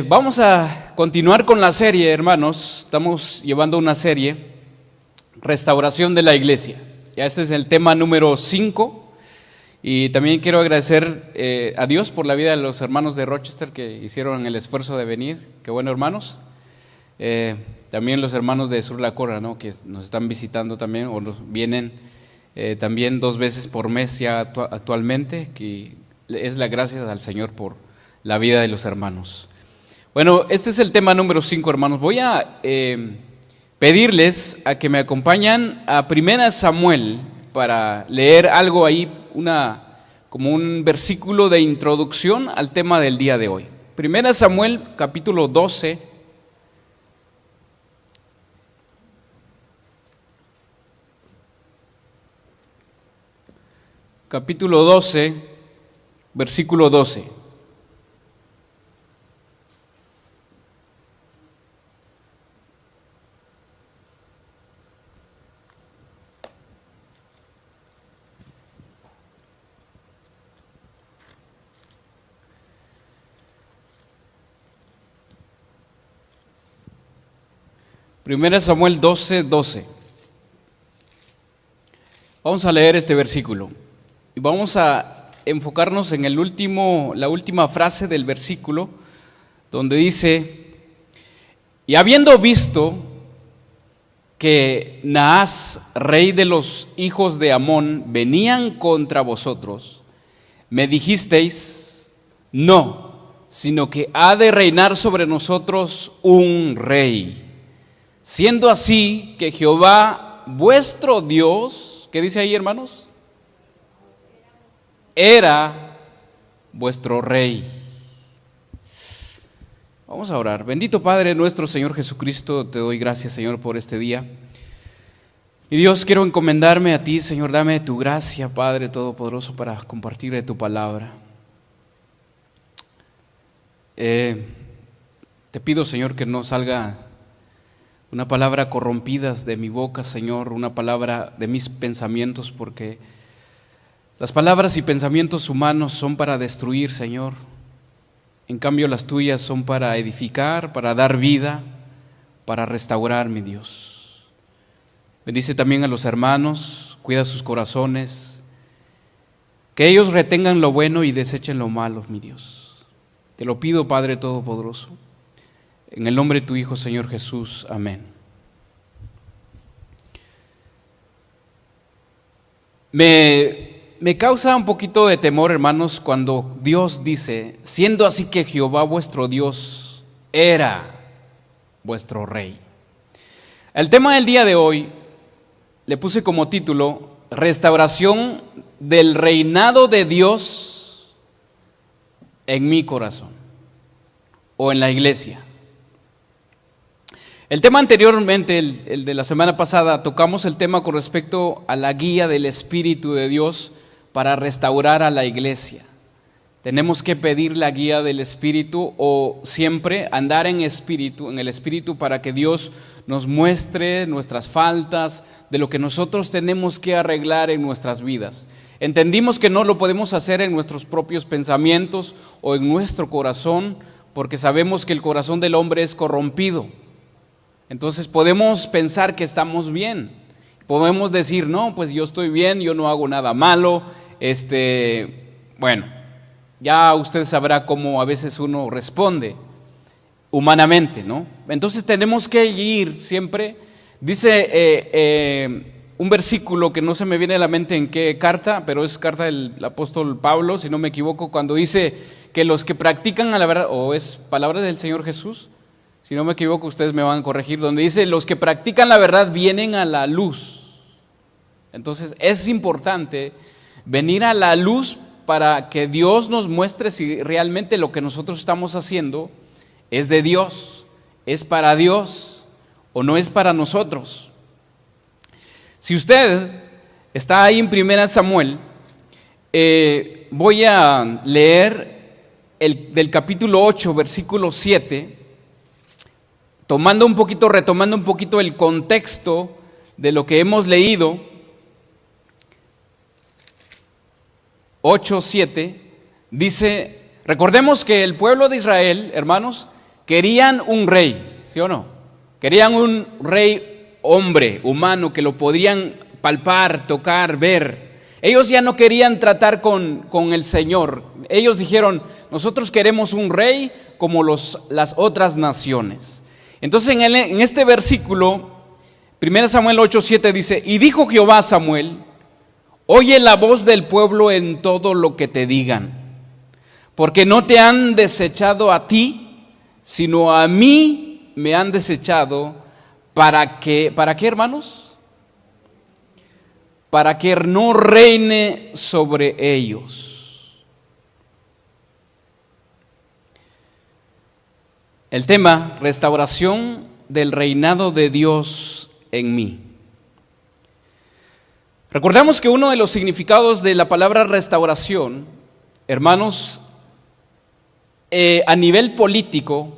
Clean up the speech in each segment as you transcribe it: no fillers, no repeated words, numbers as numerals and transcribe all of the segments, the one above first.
Vamos a continuar con la serie, hermanos. Estamos llevando una serie, Restauración de la Iglesia. Ya este es el tema número 5. Y también quiero agradecer a Dios por la vida de los hermanos de Rochester que hicieron el esfuerzo de venir. Qué bueno, hermanos. También los hermanos de Sur La Corra, ¿no? Que nos están visitando también, o vienen también 2 veces por mes ya actualmente, que es la gracia al Señor por la vida de los hermanos. Bueno, este es el tema número 5, hermanos. Voy a pedirles a que me acompañen a 1 Samuel para leer algo ahí, como un versículo de introducción al tema del día de hoy. 1 Samuel, capítulo 12. Capítulo 12, versículo 12. Primera Samuel 12, 12. Vamos a leer este versículo y vamos a enfocarnos en la última frase del versículo, donde dice: y habiendo visto que Naas, rey de los hijos de Amón, venían contra vosotros, me dijisteis: no, sino que ha de reinar sobre nosotros un rey. Siendo así que Jehová vuestro Dios, ¿qué dice ahí, hermanos? Era vuestro rey. Vamos a orar. Bendito Padre nuestro Señor Jesucristo, te doy gracias, Señor, por este día. Y Dios, quiero encomendarme a ti, Señor, dame tu gracia, Padre Todopoderoso, para compartir de tu palabra. Te pido, Señor, que no salga una palabra corrompida de mi boca, Señor, una palabra de mis pensamientos, porque las palabras y pensamientos humanos son para destruir, Señor. En cambio, las tuyas son para edificar, para dar vida, para restaurar, mi Dios. Bendice también a los hermanos, cuida sus corazones, que ellos retengan lo bueno y desechen lo malo, mi Dios. Te lo pido, Padre Todopoderoso. En el nombre de tu Hijo, Señor Jesús. Amén. Me causa un poquito de temor, hermanos, cuando Dios dice: siendo así que Jehová vuestro Dios era vuestro rey. El tema del día de hoy le puse como título: Restauración del reinado de Dios en mi corazón o en la iglesia. El tema anteriormente, el de la semana pasada, tocamos el tema con respecto a la guía del Espíritu de Dios para restaurar a la iglesia. Tenemos que pedir la guía del Espíritu, o siempre andar en el Espíritu, para que Dios nos muestre nuestras faltas, de lo que nosotros tenemos que arreglar en nuestras vidas. Entendimos que no lo podemos hacer en nuestros propios pensamientos o en nuestro corazón, porque sabemos que el corazón del hombre es corrompido. Entonces podemos pensar que estamos bien, podemos decir: no, pues yo estoy bien, yo no hago nada malo. Bueno, ya usted sabrá cómo a veces uno responde humanamente, ¿no? Entonces tenemos que ir siempre. Dice un versículo que no se me viene a la mente en qué carta, pero es carta del apóstol Pablo, si no me equivoco, cuando dice que los que practican a la verdad, o es palabra del Señor Jesús, si no me equivoco, ustedes me van a corregir, donde dice: los que practican la verdad vienen a la luz. Entonces es importante venir a la luz para que Dios nos muestre si realmente lo que nosotros estamos haciendo es de Dios, es para Dios o no es para nosotros. Si usted está ahí en 1 Samuel, voy a leer del capítulo 8, versículo 7, retomando un poquito el contexto de lo que hemos leído. 8:7 dice: Recordemos que el pueblo de Israel, hermanos, querían un rey, ¿sí o no? Querían un rey hombre, humano, que lo podrían palpar, tocar, ver. Ellos ya no querían tratar con el Señor. Ellos dijeron, nosotros queremos un rey como las otras naciones. Entonces en este versículo, 1 Samuel 8:7 dice, y dijo Jehová a Samuel, oye la voz del pueblo en todo lo que te digan, porque no te han desechado a ti, sino a mí me han desechado. ¿Para qué, hermanos? Para que no reine sobre ellos. El tema, restauración del reinado de Dios en mí. Recordamos que uno de los significados de la palabra restauración, hermanos, a nivel político,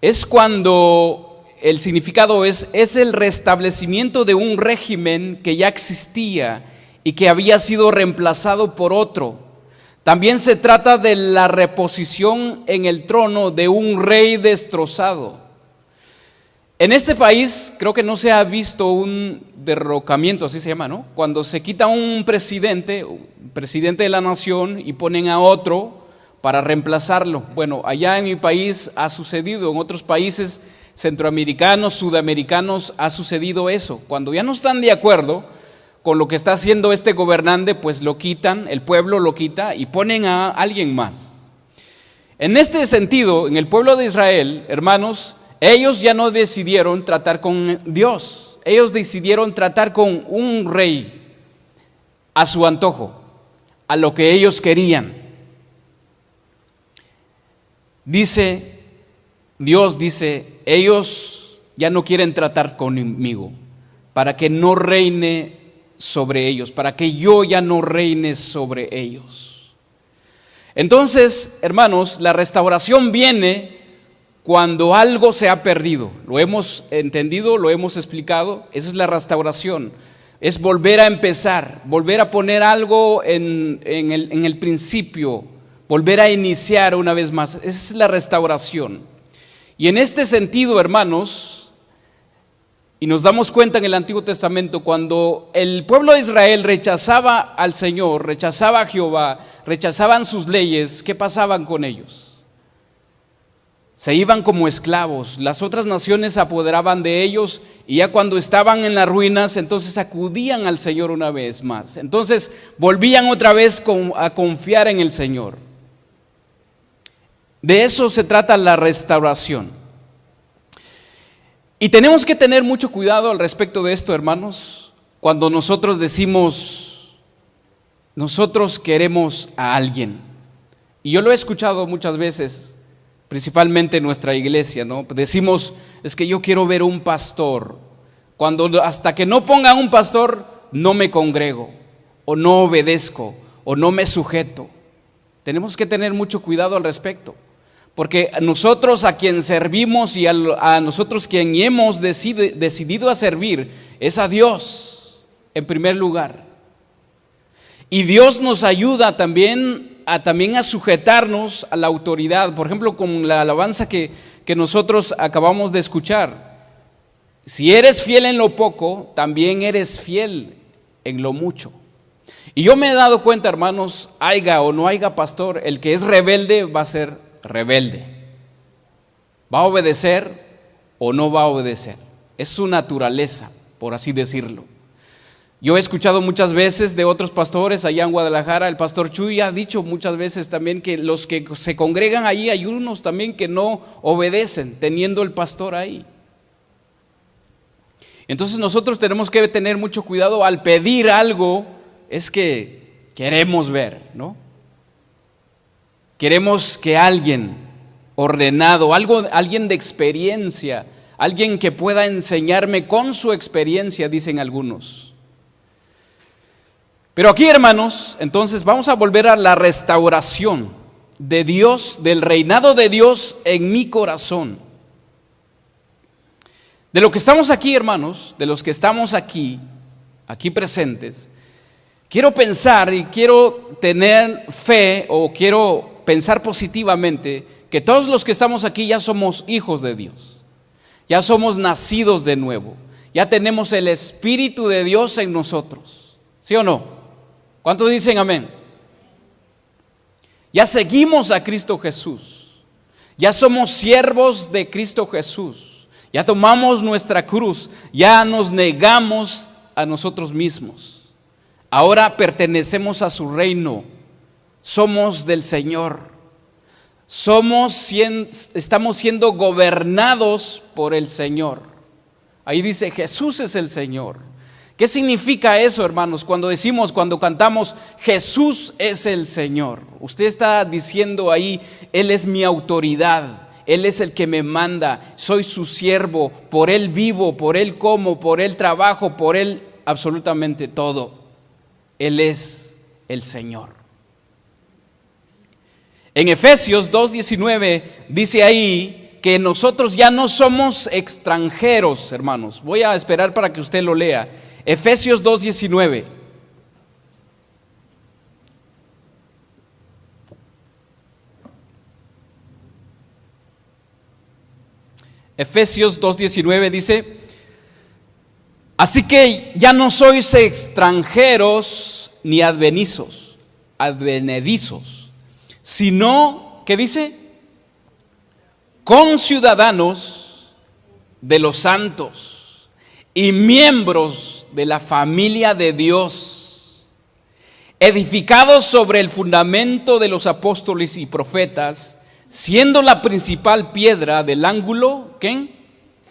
es cuando el significado es el restablecimiento de un régimen que ya existía y que había sido reemplazado por otro. También se trata de la reposición en el trono de un rey destrozado. En este país creo que no se ha visto un derrocamiento, así se llama, ¿no? Cuando se quita un presidente de la nación y ponen a otro para reemplazarlo. Bueno, allá en mi país ha sucedido, en otros países centroamericanos, sudamericanos ha sucedido eso. Cuando ya no están de acuerdo con lo que está haciendo este gobernante, pues lo quitan, el pueblo lo quita y ponen a alguien más. En este sentido, en el pueblo de Israel, hermanos, ellos ya no decidieron tratar con Dios, ellos decidieron tratar con un rey a su antojo, a lo que ellos querían. Dios dice, ellos ya no quieren tratar conmigo, para que no reine sobre ellos, para que yo ya no reine sobre ellos. Entonces, hermanos, la restauración viene cuando algo se ha perdido. Lo hemos entendido, lo hemos explicado. Esa es la restauración. Es volver a empezar, volver a poner algo en el principio, volver a iniciar una vez más. Esa es la restauración. Y en este sentido, hermanos, y nos damos cuenta en el Antiguo Testamento, cuando el pueblo de Israel rechazaba al Señor, rechazaba a Jehová, rechazaban sus leyes, ¿qué pasaban con ellos? Se iban como esclavos, las otras naciones se apoderaban de ellos y ya cuando estaban en las ruinas, entonces acudían al Señor una vez más. Entonces volvían otra vez a confiar en el Señor. De eso se trata la restauración. Y tenemos que tener mucho cuidado al respecto de esto, hermanos, cuando nosotros decimos, nosotros queremos a alguien. Y yo lo he escuchado muchas veces, principalmente en nuestra iglesia, ¿no? Decimos, es que yo quiero ver un pastor. Cuando hasta que no pongan un pastor, no me congrego, o no obedezco, o no me sujeto. Tenemos que tener mucho cuidado al respecto, porque nosotros a quien servimos y a nosotros quien hemos decidido a servir es a Dios en primer lugar. Y Dios nos ayuda también a sujetarnos a la autoridad. Por ejemplo, con la alabanza que nosotros acabamos de escuchar. Si eres fiel en lo poco, también eres fiel en lo mucho. Y yo me he dado cuenta, hermanos, haya o no haya pastor, el que es rebelde va a ser rebelde. Va a obedecer o no va a obedecer. Es su naturaleza, por así decirlo. Yo he escuchado muchas veces de otros pastores allá en Guadalajara, el pastor Chuy ha dicho muchas veces también que los que se congregan allí, hay unos también que no obedecen, teniendo el pastor ahí. Entonces nosotros tenemos que tener mucho cuidado al pedir algo, es que queremos ver, ¿no? Queremos que alguien ordenado, alguien de experiencia, alguien que pueda enseñarme con su experiencia, dicen algunos. Pero aquí, hermanos, entonces vamos a volver a la restauración de Dios, del reinado de Dios en mi corazón. De lo que estamos aquí, hermanos, de los que estamos aquí presentes, quiero pensar y quiero tener fe o quiero pensar positivamente que todos los que estamos aquí ya somos hijos de Dios, ya somos nacidos de nuevo, ya tenemos el Espíritu de Dios en nosotros, ¿sí o no? ¿Cuántos dicen amén? Ya seguimos a Cristo Jesús, ya somos siervos de Cristo Jesús, ya tomamos nuestra cruz, ya nos negamos a nosotros mismos, ahora pertenecemos a su reino, somos del Señor, estamos siendo gobernados por el Señor. Ahí dice Jesús es el Señor. ¿Qué significa eso, hermanos? Cuando cantamos Jesús es el Señor, usted está diciendo ahí, Él es mi autoridad, Él es el que me manda, soy su siervo, por Él vivo, por Él como, por Él trabajo, por Él absolutamente todo. Él es el Señor. En Efesios 2:19 dice ahí que nosotros ya no somos extranjeros, hermanos. Voy a esperar para que usted lo lea. Efesios 2:19. Efesios 2:19 dice: así que ya no sois extranjeros ni advenedizos, sino, ¿qué dice? Conciudadanos de los santos y miembros de la familia de Dios, edificados sobre el fundamento de los apóstoles y profetas, siendo la principal piedra del ángulo, ¿quién?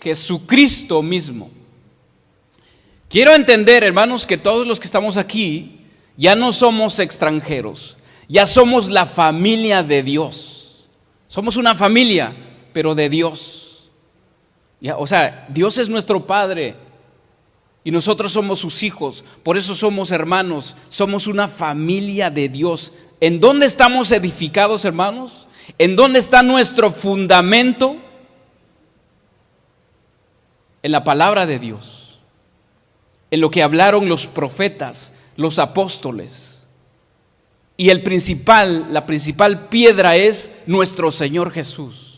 Jesucristo mismo. Quiero entender, hermanos, que todos los que estamos aquí ya no somos extranjeros, ya somos la familia de Dios. Somos una familia, pero de Dios. Ya, o sea, Dios es nuestro Padre y nosotros somos sus hijos, por eso somos hermanos, somos una familia de Dios. ¿En dónde estamos edificados, hermanos? ¿En dónde está nuestro fundamento? En la palabra de Dios, en lo que hablaron los profetas, los apóstoles. Y la principal piedra es nuestro Señor Jesús.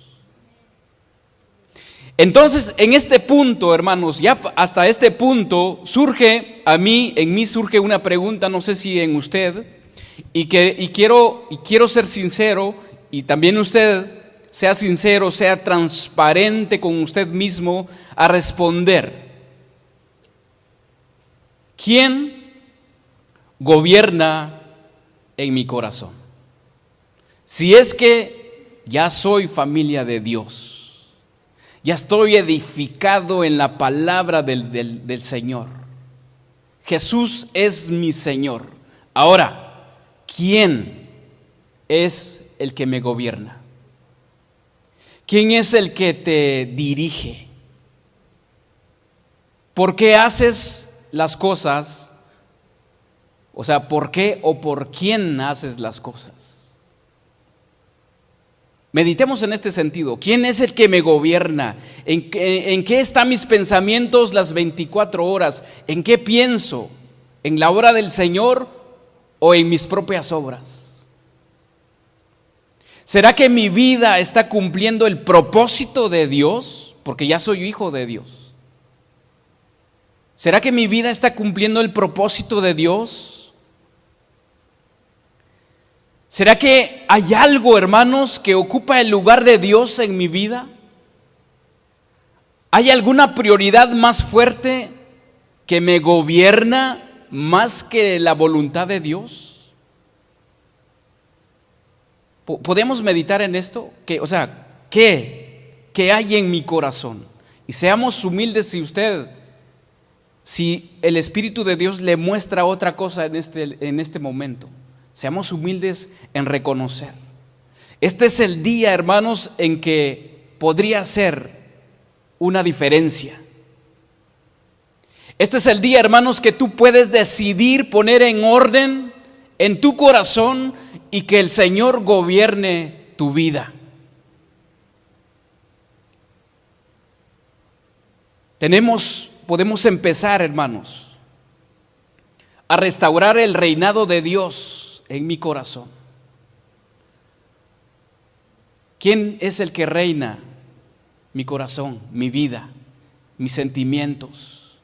Entonces, en este punto, hermanos, ya hasta este punto en mí surge una pregunta, no sé si en usted, y quiero ser sincero, y también usted sea sincero, sea transparente con usted mismo a responder. ¿Quién gobierna en mi corazón? Si es que ya soy familia de Dios, ya estoy edificado en la palabra del Señor, Jesús es mi Señor. Ahora, ¿quién es el que me gobierna? ¿Quién es el que te dirige? ¿Por qué haces las cosas? O sea, ¿por qué o por quién haces las cosas? Meditemos en este sentido. ¿Quién es el que me gobierna? ¿En qué están mis pensamientos las 24 horas? ¿En qué pienso? ¿En la obra del Señor o en mis propias obras? ¿Será que mi vida está cumpliendo el propósito de Dios? Porque ya soy hijo de Dios. ¿Será que mi vida está cumpliendo el propósito de Dios? ¿Será que hay algo, hermanos, que ocupa el lugar de Dios en mi vida? ¿Hay alguna prioridad más fuerte que me gobierna más que la voluntad de Dios? ¿Podemos meditar en esto? ¿Qué hay en mi corazón? Y seamos humildes si el Espíritu de Dios le muestra otra cosa en este momento. Seamos humildes en reconocer. Este es el día, hermanos, en que podría ser una diferencia. Este es el día, hermanos, que tú puedes decidir poner en orden en tu corazón y que el Señor gobierne tu vida. Podemos empezar, hermanos, a restaurar el reinado de Dios en mi corazón. ¿Quién es el que reina? Mi corazón, mi vida, mis sentimientos,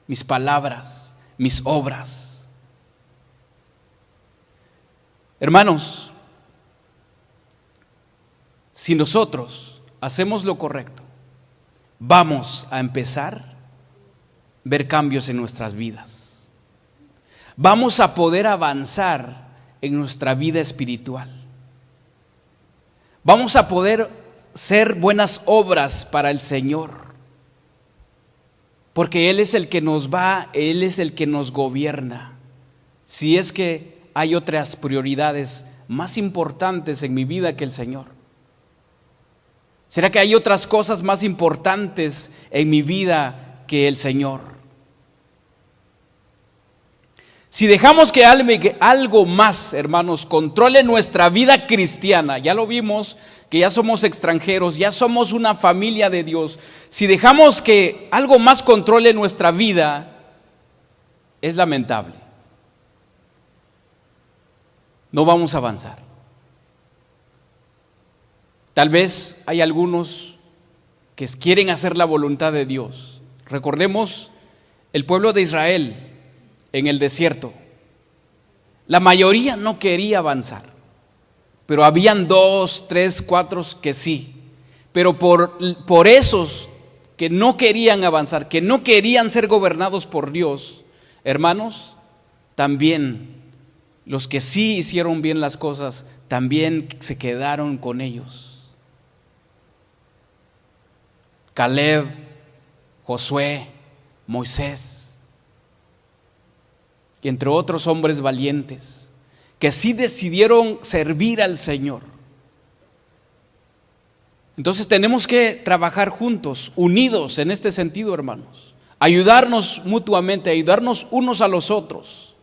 mis palabras, mis obras. Hermanos, si nosotros hacemos lo correcto, vamos a empezar a ver cambios en nuestras vidas. Vamos a poder avanzar en nuestra vida espiritual. Vamos a poder hacer buenas obras para el Señor, porque Él es el que Él es el que nos gobierna. Si es que hay otras prioridades más importantes en mi vida que el Señor. ¿Será que hay otras cosas más importantes en mi vida que el Señor? Si dejamos que algo más, hermanos, controle nuestra vida cristiana, ya lo vimos, que ya somos extranjeros, ya somos una familia de Dios. Si dejamos que algo más controle nuestra vida, es lamentable. No vamos a avanzar. Tal vez hay algunos que quieren hacer la voluntad de Dios. Recordemos el pueblo de Israel en el desierto. La mayoría no quería avanzar, pero habían 2, 3, 4 que sí. Pero por esos que no querían avanzar, que no querían ser gobernados por Dios, hermanos, también los que sí hicieron bien las cosas, también se quedaron con ellos. Caleb, Josué, Moisés, y entre otros hombres valientes que sí decidieron servir al Señor. Entonces tenemos que trabajar juntos, unidos en este sentido, hermanos, ayudarnos mutuamente, ayudarnos unos a los otros,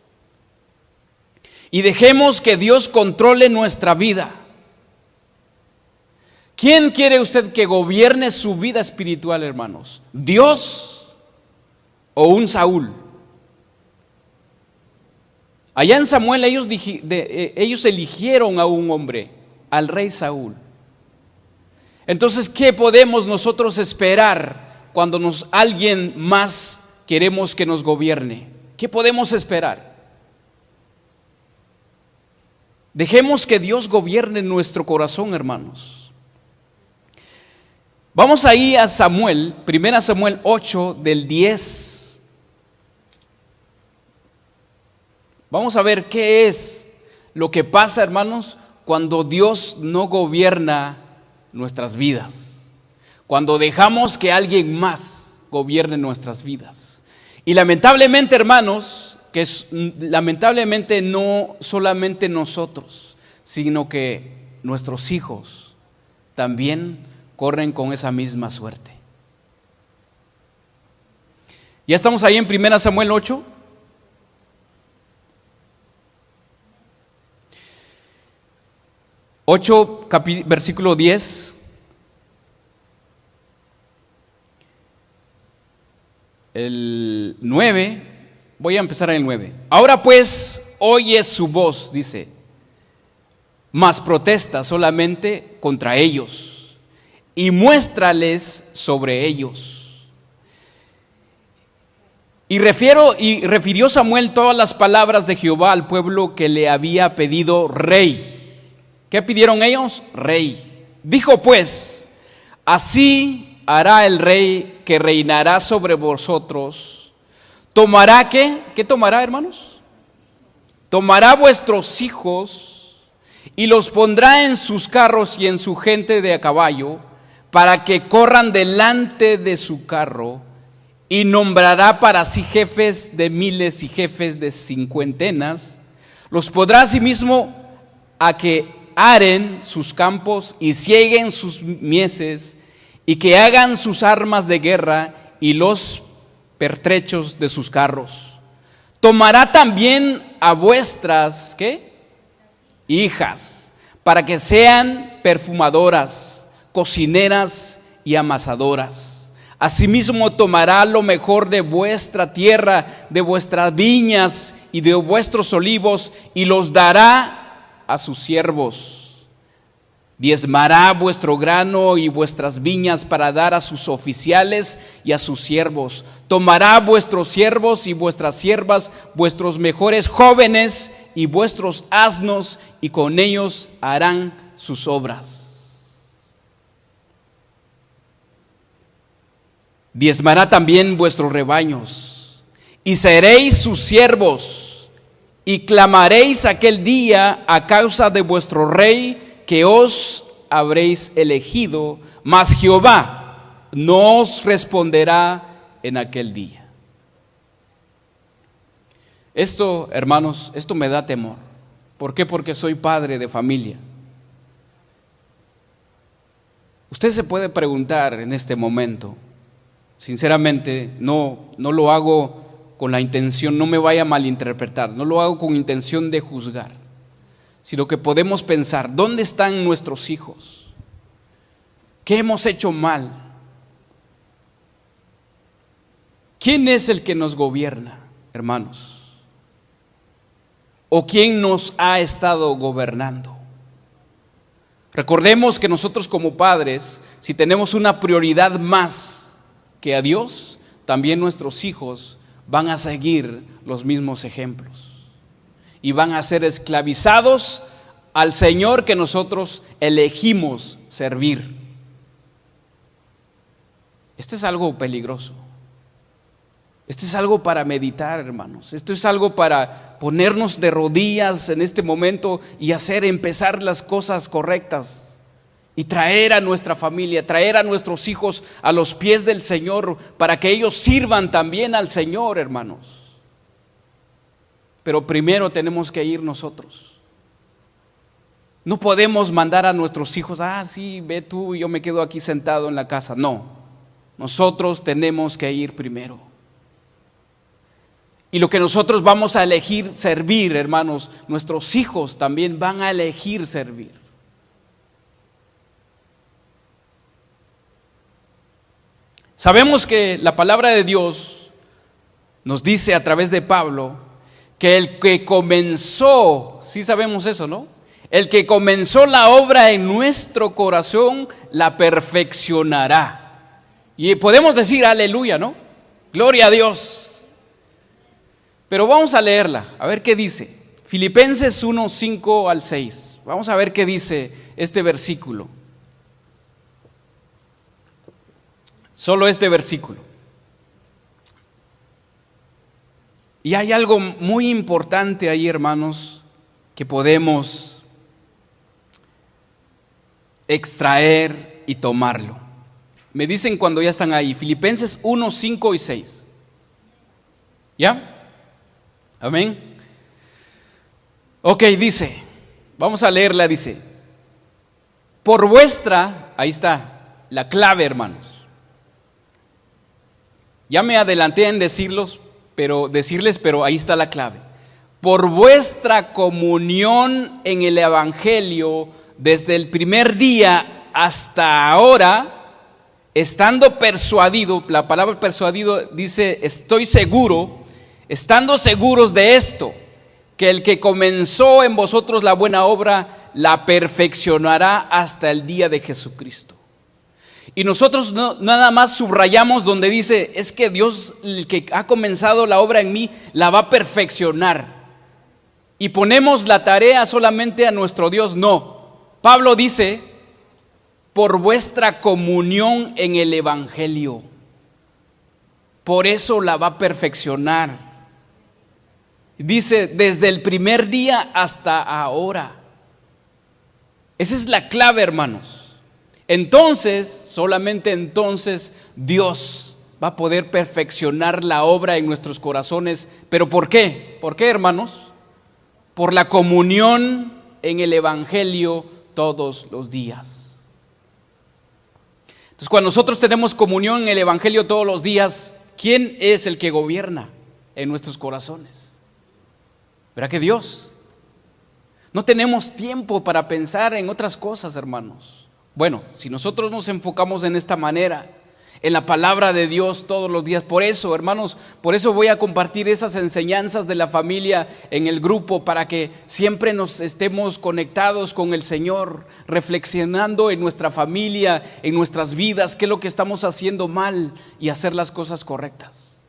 y dejemos que Dios controle nuestra vida. ¿Quién quiere usted que gobierne su vida espiritual, hermanos? ¿Dios o un Saúl? Allá en Samuel ellos eligieron a un hombre, al rey Saúl. Entonces, ¿qué podemos nosotros esperar cuando alguien más queremos que nos gobierne? ¿Qué podemos esperar? Dejemos que Dios gobierne nuestro corazón, hermanos. Vamos ahí a Samuel, 1 Samuel 8 del 10. Vamos a ver qué es lo que pasa, hermanos, cuando Dios no gobierna nuestras vidas. Cuando dejamos que alguien más gobierne nuestras vidas. Y lamentablemente, hermanos, lamentablemente no solamente nosotros, sino que nuestros hijos también corren con esa misma suerte. Ya estamos ahí en 1 Samuel 8. Versículo 10. El 9, voy a empezar en el 9. Ahora pues, oye su voz, dice, mas protesta solamente contra ellos y muéstrales sobre ellos. Y refirió Samuel todas las palabras de Jehová al pueblo que le había pedido rey. ¿Qué pidieron ellos? Rey. Dijo pues, así hará el rey que reinará sobre vosotros. ¿Tomará qué? ¿Qué tomará, hermanos? Tomará vuestros hijos y los pondrá en sus carros y en su gente de a caballo, para que corran delante de su carro, y nombrará para sí jefes de miles y jefes de cincuentenas. Los podrá asimismo a que aren sus campos y cieguen sus mieses, y que hagan sus armas de guerra y los pertrechos de sus carros. Tomará también a vuestras ¿qué? Hijas, para que sean perfumadoras, cocineras y amasadoras. Asimismo tomará lo mejor de vuestra tierra, de vuestras viñas y de vuestros olivos, y los dará a sus siervos. Diezmará vuestro grano y vuestras viñas para dar a sus oficiales y a sus siervos. Tomará vuestros siervos y vuestras siervas, vuestros mejores jóvenes y vuestros asnos, y con ellos harán sus obras. Diezmará también vuestros rebaños, y seréis sus siervos, y clamaréis aquel día a causa de vuestro rey, que os habréis elegido, mas Jehová no os responderá en aquel día. Esto, hermanos, esto me da temor. ¿Por qué? Porque soy padre de familia. Usted se puede preguntar en este momento, sinceramente, no lo hago con la intención, no me vaya a malinterpretar, no lo hago con intención de juzgar, sino que podemos pensar, ¿dónde están nuestros hijos? ¿Qué hemos hecho mal? ¿Quién es el que nos gobierna, hermanos? ¿O quién nos ha estado gobernando? Recordemos que nosotros como padres, si tenemos una prioridad más que a Dios, también nuestros hijos van a seguir los mismos ejemplos y van a ser esclavizados al Señor que nosotros elegimos servir. Esto es algo peligroso. Esto es algo para meditar, hermanos. Esto es algo para ponernos de rodillas en este momento y empezar las cosas correctas y traer a nuestra familia, traer a nuestros hijos a los pies del Señor para que ellos sirvan también al Señor, hermanos. Pero primero tenemos que ir nosotros. No podemos mandar a nuestros hijos, sí, ve tú y yo me quedo aquí sentado en la casa. No, nosotros tenemos que ir primero. Y lo que nosotros vamos a elegir servir, hermanos, nuestros hijos también van a elegir servir. Sabemos que la palabra de Dios nos dice a través de Pablo que el que comenzó, sí sabemos eso, ¿no? El que comenzó la obra en nuestro corazón la perfeccionará. Y podemos decir aleluya, ¿no? Gloria a Dios. Pero vamos a leerla, a ver qué dice. Filipenses 1, 5 al 6. Vamos a ver qué dice este versículo. Solo este versículo. Y hay algo muy importante ahí, hermanos, que podemos extraer y tomarlo. Me dicen cuando ya están ahí. Filipenses 1, 5 y 6. ¿Ya? Amén. Ok, dice, vamos a leerla, dice, por vuestra, ahí está, la clave, hermanos. Ya me adelanté en decirles, pero ahí está la clave. Por vuestra comunión en el Evangelio, desde el primer día hasta ahora, estando persuadido, la palabra persuadido dice, estoy seguro, estando seguros de esto, que el que comenzó en vosotros la buena obra, la perfeccionará hasta el día de Jesucristo. Y nosotros nada más subrayamos donde dice, es que Dios, el que ha comenzado la obra en mí, la va a perfeccionar. Y ponemos la tarea solamente a nuestro Dios. No, Pablo dice, por vuestra comunión en el Evangelio, por eso la va a perfeccionar. Dice, desde el primer día hasta ahora. Esa es la clave, hermanos. Entonces, solamente entonces, Dios va a poder perfeccionar la obra en nuestros corazones. ¿Pero por qué? ¿Por qué, hermanos? Por la comunión en el Evangelio todos los días. Entonces, cuando nosotros tenemos comunión en el Evangelio todos los días, ¿quién es el que gobierna en nuestros corazones? ¿Verdad que Dios? No tenemos tiempo para pensar en otras cosas, hermanos. Bueno, si nosotros nos enfocamos en esta manera, en la palabra de Dios todos los días. Por eso, hermanos, por eso voy a compartir esas enseñanzas de la familia en el grupo, para que siempre nos estemos conectados con el Señor, reflexionando en nuestra familia, en nuestras vidas, qué es lo que estamos haciendo mal y hacer las cosas correctas.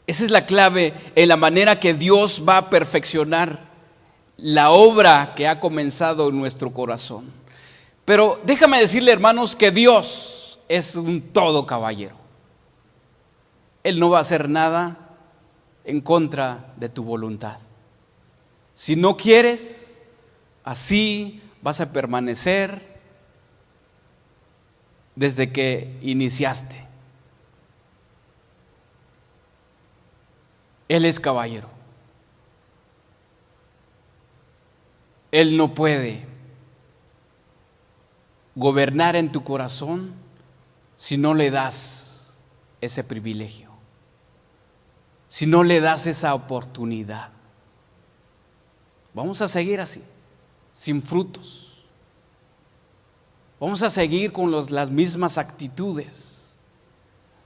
Esa es la clave en la manera que Dios va a perfeccionar la obra que ha comenzado en nuestro corazón. Pero déjame decirle, hermanos, que Dios es un todo caballero. Él no va a hacer nada en contra de tu voluntad. Si no quieres, así vas a permanecer desde que iniciaste. Él es caballero. Él no puede gobernar en tu corazón si no le das ese privilegio, si no le das esa oportunidad. Vamos a seguir así, sin frutos. Vamos a seguir con las mismas actitudes.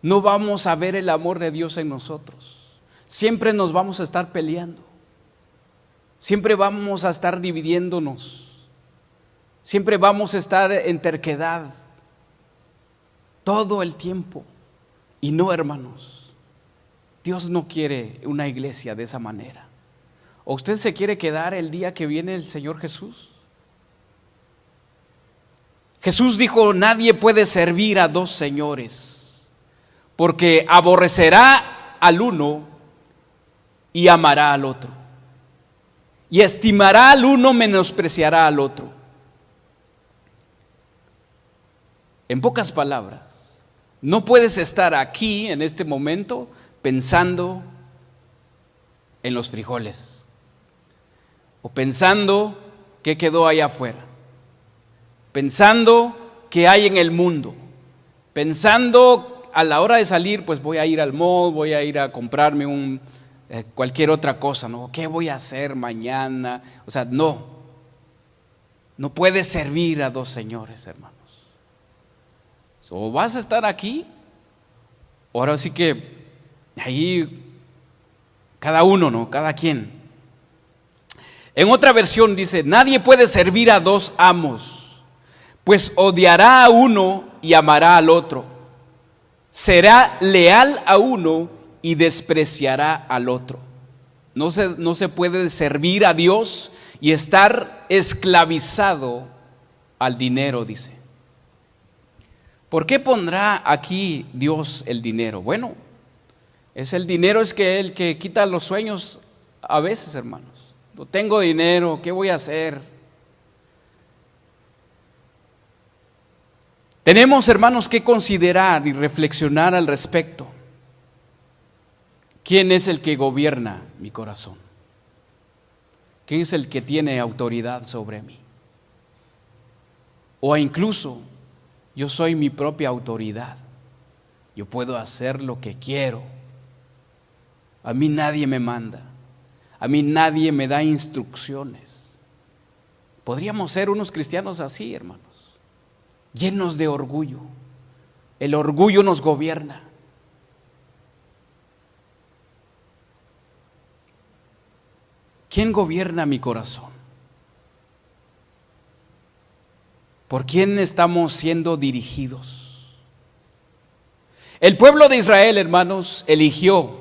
No vamos a ver el amor de Dios en nosotros. Siempre nos vamos a estar peleando. Siempre vamos a estar dividiéndonos. Siempre vamos a estar en terquedad. Todo el tiempo. Y no, hermanos, Dios no quiere una iglesia de esa manera. ¿O usted se quiere quedar el día que viene el Señor Jesús? Jesús dijo: nadie puede servir a dos señores, porque aborrecerá al uno y amará al otro, y estimará al uno, menospreciará al otro. En pocas palabras, no puedes estar aquí en este momento pensando en los frijoles, o pensando qué quedó allá afuera, pensando qué hay en el mundo, pensando a la hora de salir, pues voy a ir al mall, voy a ir a comprarme cualquier otra cosa, ¿no? ¿Qué voy a hacer mañana? O sea, no puedes servir a dos señores, hermanos. O vas a estar aquí, ahora sí que ahí cada uno, ¿no? Cada quien. En otra versión dice: nadie puede servir a dos amos, pues odiará a uno y amará al otro. Será leal a uno y despreciará al otro. No se puede servir a Dios y estar esclavizado al dinero, dice. ¿Por qué pondrá aquí Dios el dinero? Bueno, el dinero es el que quita los sueños a veces, hermanos. No tengo dinero, ¿qué voy a hacer? Tenemos, hermanos, que considerar y reflexionar al respecto. ¿Quién es el que gobierna mi corazón? ¿Quién es el que tiene autoridad sobre mí? O incluso yo soy mi propia autoridad. Yo puedo hacer lo que quiero. A mí nadie me manda. A mí nadie me da instrucciones. Podríamos ser unos cristianos así, hermanos, llenos de orgullo. El orgullo nos gobierna. ¿Quién gobierna mi corazón? ¿Por quién estamos siendo dirigidos? El pueblo de Israel, hermanos, eligió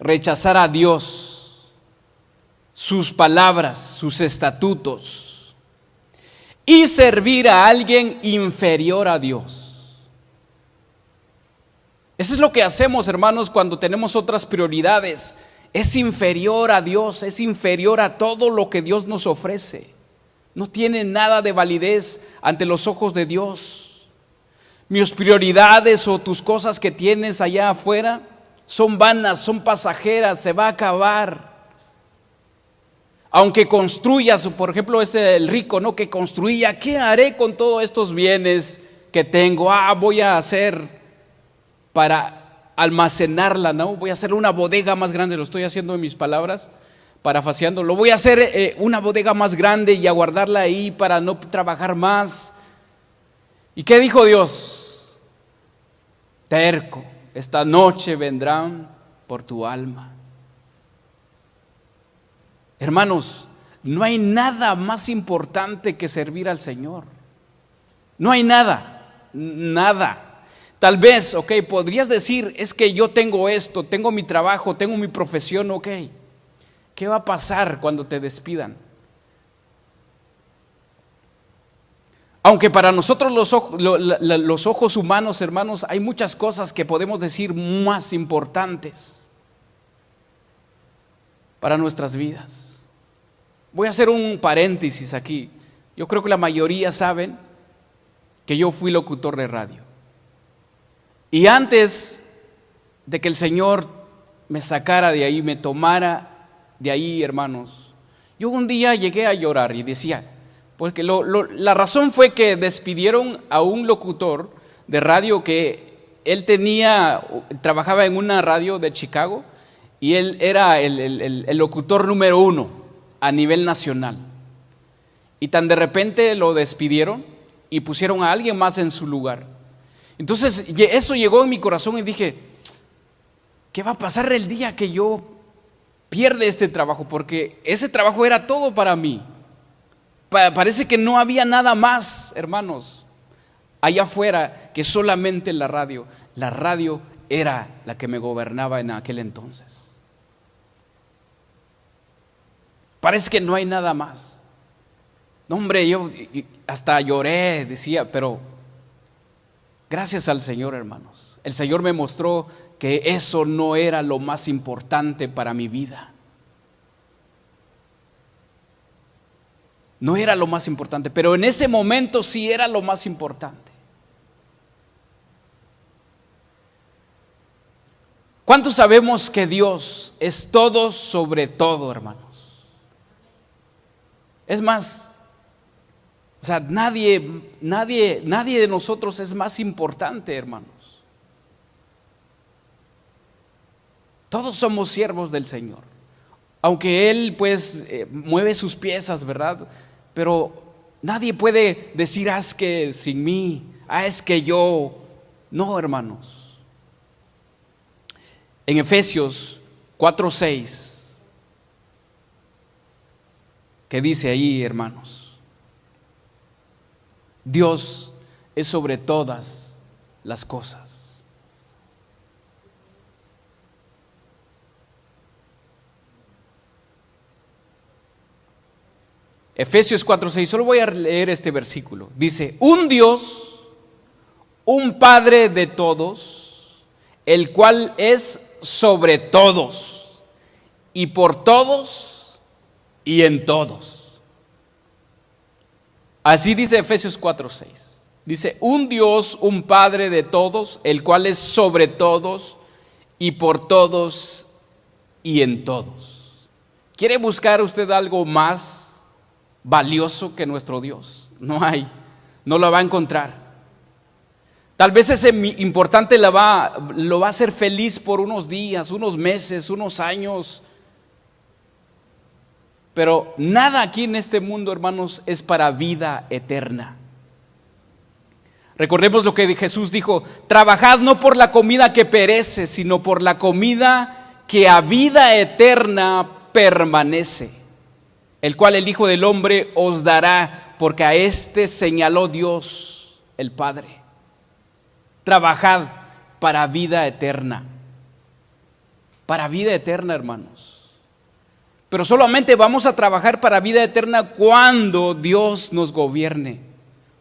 rechazar a Dios, sus palabras, sus estatutos, y servir a alguien inferior a Dios. Eso es lo que hacemos, hermanos, cuando tenemos otras prioridades. Es inferior a Dios, es inferior a todo lo que Dios nos ofrece. No tiene nada de validez ante los ojos de Dios. Mis prioridades o tus cosas que tienes allá afuera son vanas, son pasajeras, se va a acabar. Aunque construyas, por ejemplo, el rico, ¿no? Que construía, ¿qué haré con todos estos bienes que tengo? Voy a hacer para almacenarla, ¿no? Voy a hacer una bodega más grande, lo estoy haciendo en mis palabras, parafaseando, lo voy a hacer una bodega más grande y a guardarla ahí para no trabajar más. ¿Y qué dijo Dios? Terco, esta noche vendrán por tu alma. Hermanos, no hay nada más importante que servir al Señor. No hay nada, nada. Tal vez, podrías decir, es que yo tengo esto, tengo mi trabajo, tengo mi profesión, ¿qué va a pasar cuando te despidan? Aunque para nosotros los ojos humanos, hermanos, hay muchas cosas que podemos decir más importantes para nuestras vidas. Voy a hacer un paréntesis aquí. Yo creo que la mayoría saben que yo fui locutor de radio. Y antes de que el Señor me sacara de ahí, me tomara de ahí, hermanos, yo un día llegué a llorar y decía, porque la razón fue que despidieron a un locutor de radio que él trabajaba en una radio de Chicago y él era el locutor número 1 a nivel nacional. Y tan de repente lo despidieron y pusieron a alguien más en su lugar. Entonces eso llegó en mi corazón y dije, ¿qué va a pasar el día que yo pierda este trabajo? Porque ese trabajo era todo para mí. Parece que no había nada más, hermanos, allá afuera que solamente la radio. La radio era la que me gobernaba en aquel entonces. Parece que no hay nada más. No, hombre, yo hasta lloré, decía, pero gracias al Señor, hermanos. El Señor me mostró que eso no era lo más importante para mi vida. No era lo más importante, pero en ese momento sí era lo más importante. ¿Cuántos sabemos que Dios es todo sobre todo, hermanos? Es más, nadie de nosotros es más importante, hermanos. Todos somos siervos del Señor. Aunque Él mueve sus piezas, ¿verdad? Pero nadie puede decir, es que sin mí, es que yo. No, hermanos. En Efesios 4:6, que dice ahí, hermanos, Dios es sobre todas las cosas. Efesios 4:6, solo voy a leer este versículo. Dice, un Dios, un Padre de todos, el cual es sobre todos, y por todos, y en todos. Así dice Efesios 4:6. Dice, un Dios, un Padre de todos, el cual es sobre todos, y por todos, y en todos. ¿Quiere buscar usted algo más valioso que nuestro Dios? No hay, no lo va a encontrar. Tal vez ese importante lo va a hacer feliz por unos días, unos meses, unos años, pero nada aquí en este mundo, hermanos, es para vida eterna. Recordemos lo que Jesús dijo, trabajad no por la comida que perece, sino por la comida que a vida eterna permanece, el cual el Hijo del Hombre os dará, porque a este señaló Dios el Padre. Trabajad para vida eterna. Para vida eterna, hermanos. Pero solamente vamos a trabajar para vida eterna cuando Dios nos gobierne.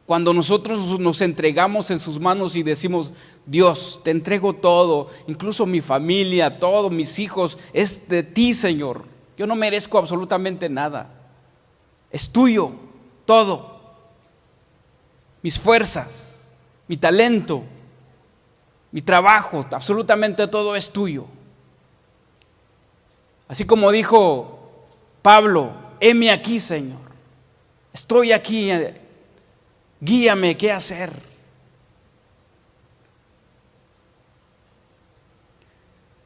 Cuando nosotros nos entregamos en sus manos y decimos, Dios, te entrego todo, incluso mi familia, todos mis hijos, es de ti, Señor. Yo no merezco absolutamente nada. Es tuyo, todo. Mis fuerzas, mi talento, mi trabajo, absolutamente todo es tuyo. Así como dijo Pablo, heme aquí, Señor. Estoy aquí, guíame qué hacer.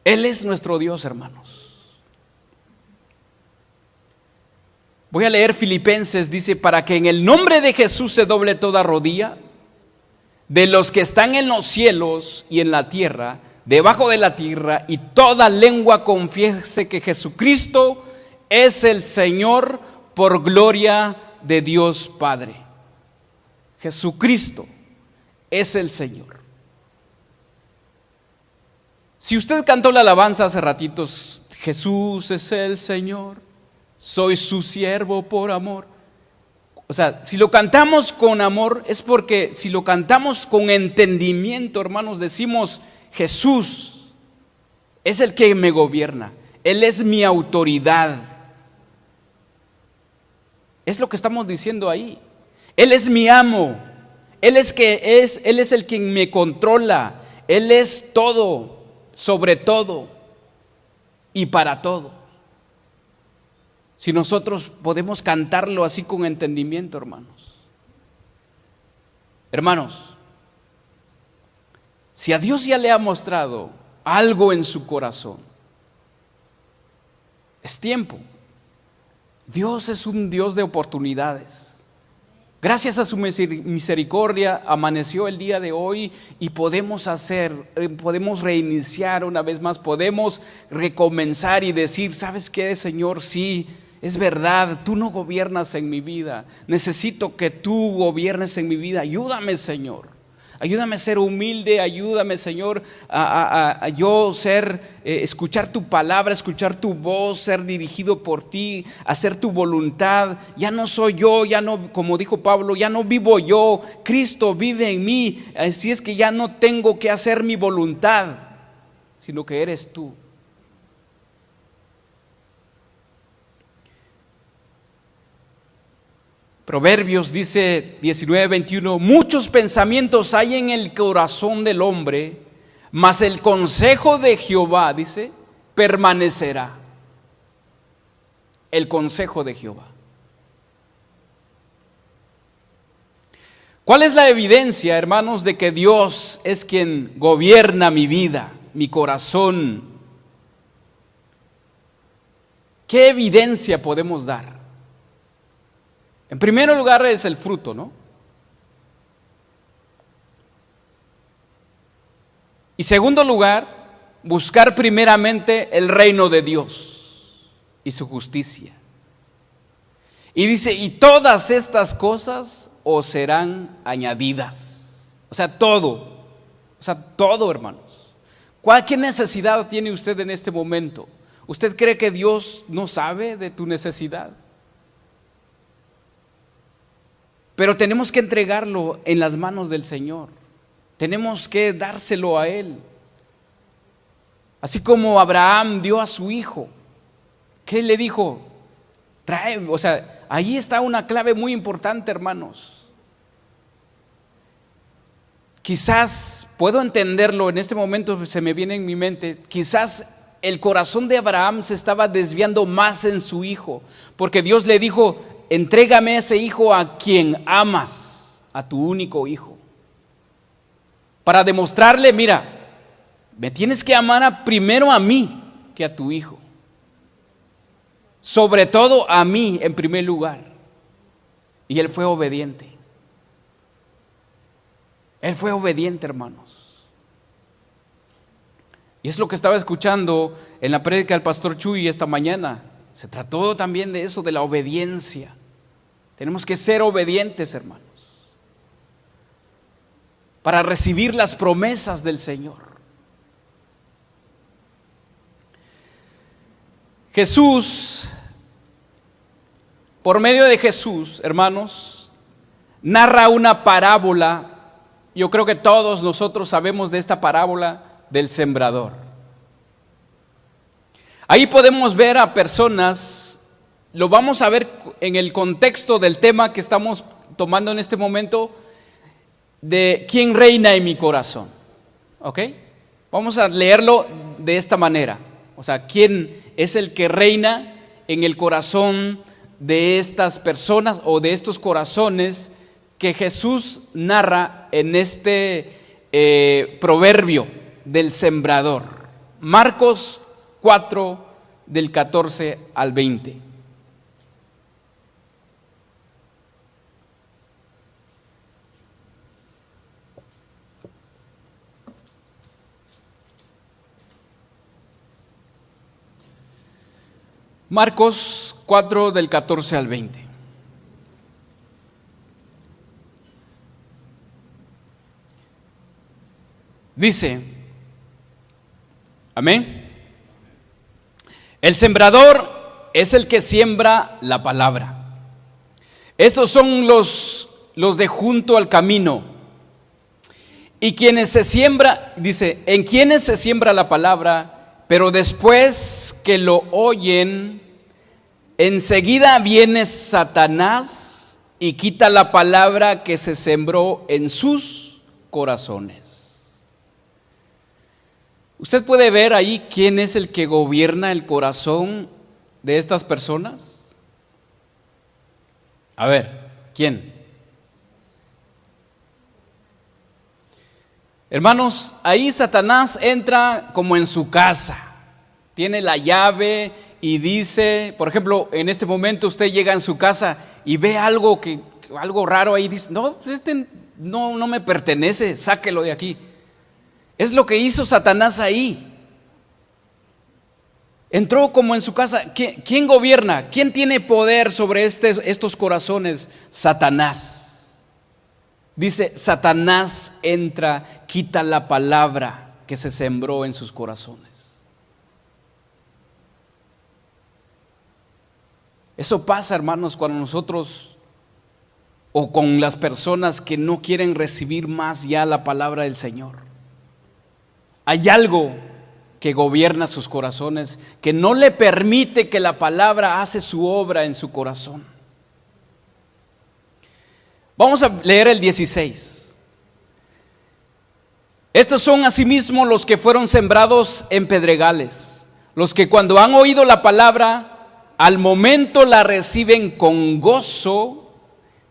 Él es nuestro Dios, hermanos. Voy a leer Filipenses, dice, para que en el nombre de Jesús se doble toda rodilla, de los que están en los cielos y en la tierra, debajo de la tierra, y toda lengua confiese que Jesucristo es el Señor, por gloria de Dios Padre. Jesucristo es el Señor. Si usted cantó la alabanza hace ratitos, Jesús es el Señor, soy su siervo por amor. O sea, si lo cantamos con amor, es porque si lo cantamos con entendimiento, hermanos, decimos, Jesús es el que me gobierna, Él es mi autoridad. Es lo que estamos diciendo ahí. Él es mi amo, Él es el quien me controla, Él es todo, sobre todo y para todo. Si nosotros podemos cantarlo así con entendimiento, hermanos. Hermanos, si a Dios ya le ha mostrado algo en su corazón, es tiempo. Dios es un Dios de oportunidades. Gracias a su misericordia amaneció el día de hoy y podemos reiniciar una vez más, podemos recomenzar y decir, ¿sabes qué, Señor? Sí, es verdad, tú no gobiernas en mi vida, necesito que tú gobiernes en mi vida, ayúdame, Señor. Ayúdame a ser humilde, ayúdame, Señor, a yo escuchar tu palabra, escuchar tu voz, ser dirigido por ti, hacer tu voluntad. Ya no soy yo, ya no, como dijo Pablo, ya no vivo yo, Cristo vive en mí. Así es que ya no tengo que hacer mi voluntad, sino que eres tú. Proverbios dice 19:21, muchos pensamientos hay en el corazón del hombre, mas el consejo de Jehová, dice, permanecerá. El consejo de Jehová. ¿Cuál es la evidencia, hermanos, de que Dios es quien gobierna mi vida, mi corazón? ¿Qué evidencia podemos dar? En primer lugar es el fruto, ¿no? Y segundo lugar, buscar primeramente el reino de Dios y su justicia. Y dice, y todas estas cosas os serán añadidas. O sea, todo, hermanos. ¿Qué necesidad tiene usted en este momento? ¿Usted cree que Dios no sabe de tu necesidad? Pero tenemos que entregarlo en las manos del Señor. Tenemos que dárselo a Él. Así como Abraham dio a su hijo. ¿Qué le dijo? Ahí está una clave muy importante, hermanos. Quizás, puedo entenderlo, en este momento se me viene en mi mente, quizás el corazón de Abraham se estaba desviando más en su hijo, porque Dios le dijo, entrégame a ese hijo a quien amas, a tu único hijo. Para demostrarle, mira, me tienes que amar primero a mí que a tu hijo. Sobre todo a mí en primer lugar. Y él fue obediente. Él fue obediente, hermanos. Y es lo que estaba escuchando en la prédica del pastor Chuy esta mañana. Se trató también de eso, de la obediencia. Tenemos que ser obedientes, hermanos, para recibir las promesas del Señor. Jesús, por medio de Jesús, hermanos, narra una parábola. Yo creo que todos nosotros sabemos de esta parábola del sembrador. Ahí podemos ver a personas, lo vamos a ver en el contexto del tema que estamos tomando en este momento, de quién reina en mi corazón. ¿Ok? Vamos a leerlo de esta manera. O sea, quién es el que reina en el corazón de estas personas o de estos corazones que Jesús narra en este proverbio del sembrador. Marcos 4, del 14 al 20. Marcos 4 del 14 al 20. Dice, amén. El sembrador es el que siembra la palabra. Esos son los de junto al camino. Y quienes se siembra, dice, en quienes se siembra la palabra, pero después que lo oyen, enseguida viene Satanás y quita la palabra que se sembró en sus corazones. ¿Usted puede ver ahí quién es el que gobierna el corazón de estas personas? A ver, ¿quién? Hermanos, ahí Satanás entra como en su casa, tiene la llave y dice, por ejemplo, en este momento usted llega en su casa y ve algo raro ahí, dice, no, este no me pertenece, sáquelo de aquí. Es lo que hizo Satanás ahí. Entró como en su casa. ¿Quién gobierna? ¿Quién tiene poder sobre estos corazones? Satanás. Dice, Satanás entra, quita la palabra que se sembró en sus corazones. Eso pasa, hermanos, cuando nosotros o con las personas que no quieren recibir más ya la palabra del Señor. Hay algo que gobierna sus corazones, que no le permite que la palabra hace su obra en su corazón. Vamos a leer el 16. Estos son asimismo los que fueron sembrados en pedregales, los que cuando han oído la palabra, al momento la reciben con gozo,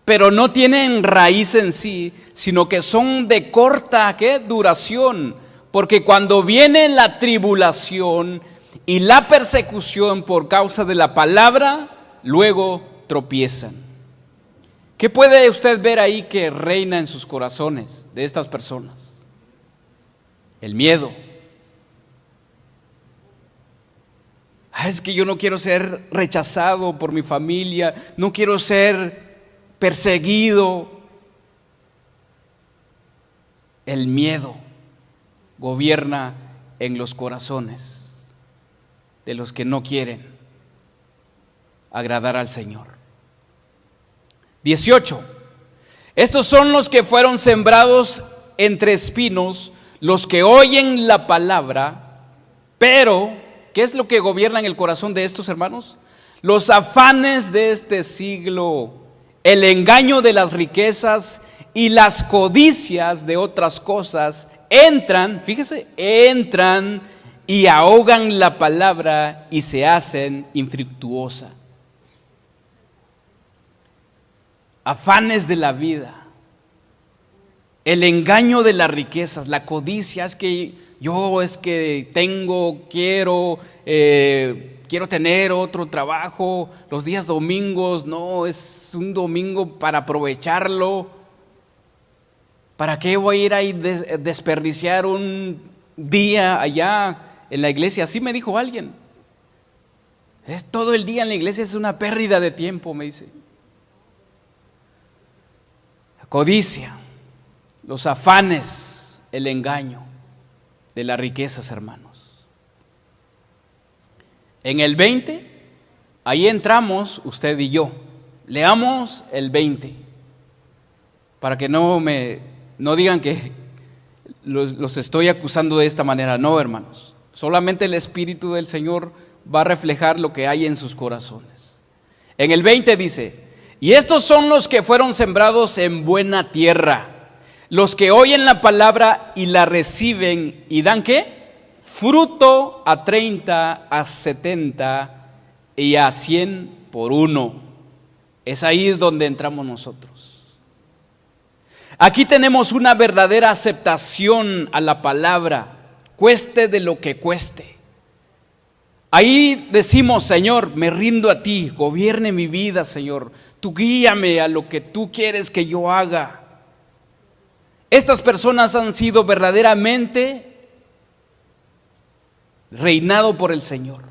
pero no tienen raíz en sí, sino que son de corta duración. Porque cuando viene la tribulación y la persecución por causa de la palabra, luego tropiezan. ¿Qué puede usted ver ahí que reina en sus corazones de estas personas? El miedo. Es que yo no quiero ser rechazado por mi familia, no quiero ser perseguido. El miedo gobierna en los corazones de los que no quieren agradar al Señor. 18. Estos son los que fueron sembrados entre espinos, los que oyen la palabra, pero ¿qué es lo que gobierna en el corazón de estos hermanos? Los afanes de este siglo, el engaño de las riquezas y las codicias de otras cosas entran, fíjese, entran y ahogan la palabra y se hacen infructuosa. Afanes de la vida, el engaño de las riquezas, la codicia, es que quiero tener otro trabajo, los días domingos, no, es un domingo para aprovecharlo. ¿Para qué voy a ir a desperdiciar un día allá en la iglesia? Así me dijo alguien. Es todo el día en la iglesia, es una pérdida de tiempo, me dice. La codicia, los afanes, el engaño de las riquezas, hermanos. En el 20, ahí entramos usted y yo. Leamos el 20, para que no digan que los estoy acusando de esta manera. No, hermanos. Solamente el Espíritu del Señor va a reflejar lo que hay en sus corazones. En el 20 dice, y estos son los que fueron sembrados en buena tierra, los que oyen la palabra y la reciben y dan ¿qué? Fruto a 30, a 70 y a 100 por uno. Es ahí donde entramos nosotros. Aquí tenemos una verdadera aceptación a la palabra, cueste de lo que cueste. Ahí decimos, Señor, me rindo a ti, gobierne mi vida, Señor. Tú guíame a lo que tú quieres que yo haga. Estas personas han sido verdaderamente reinado por el Señor.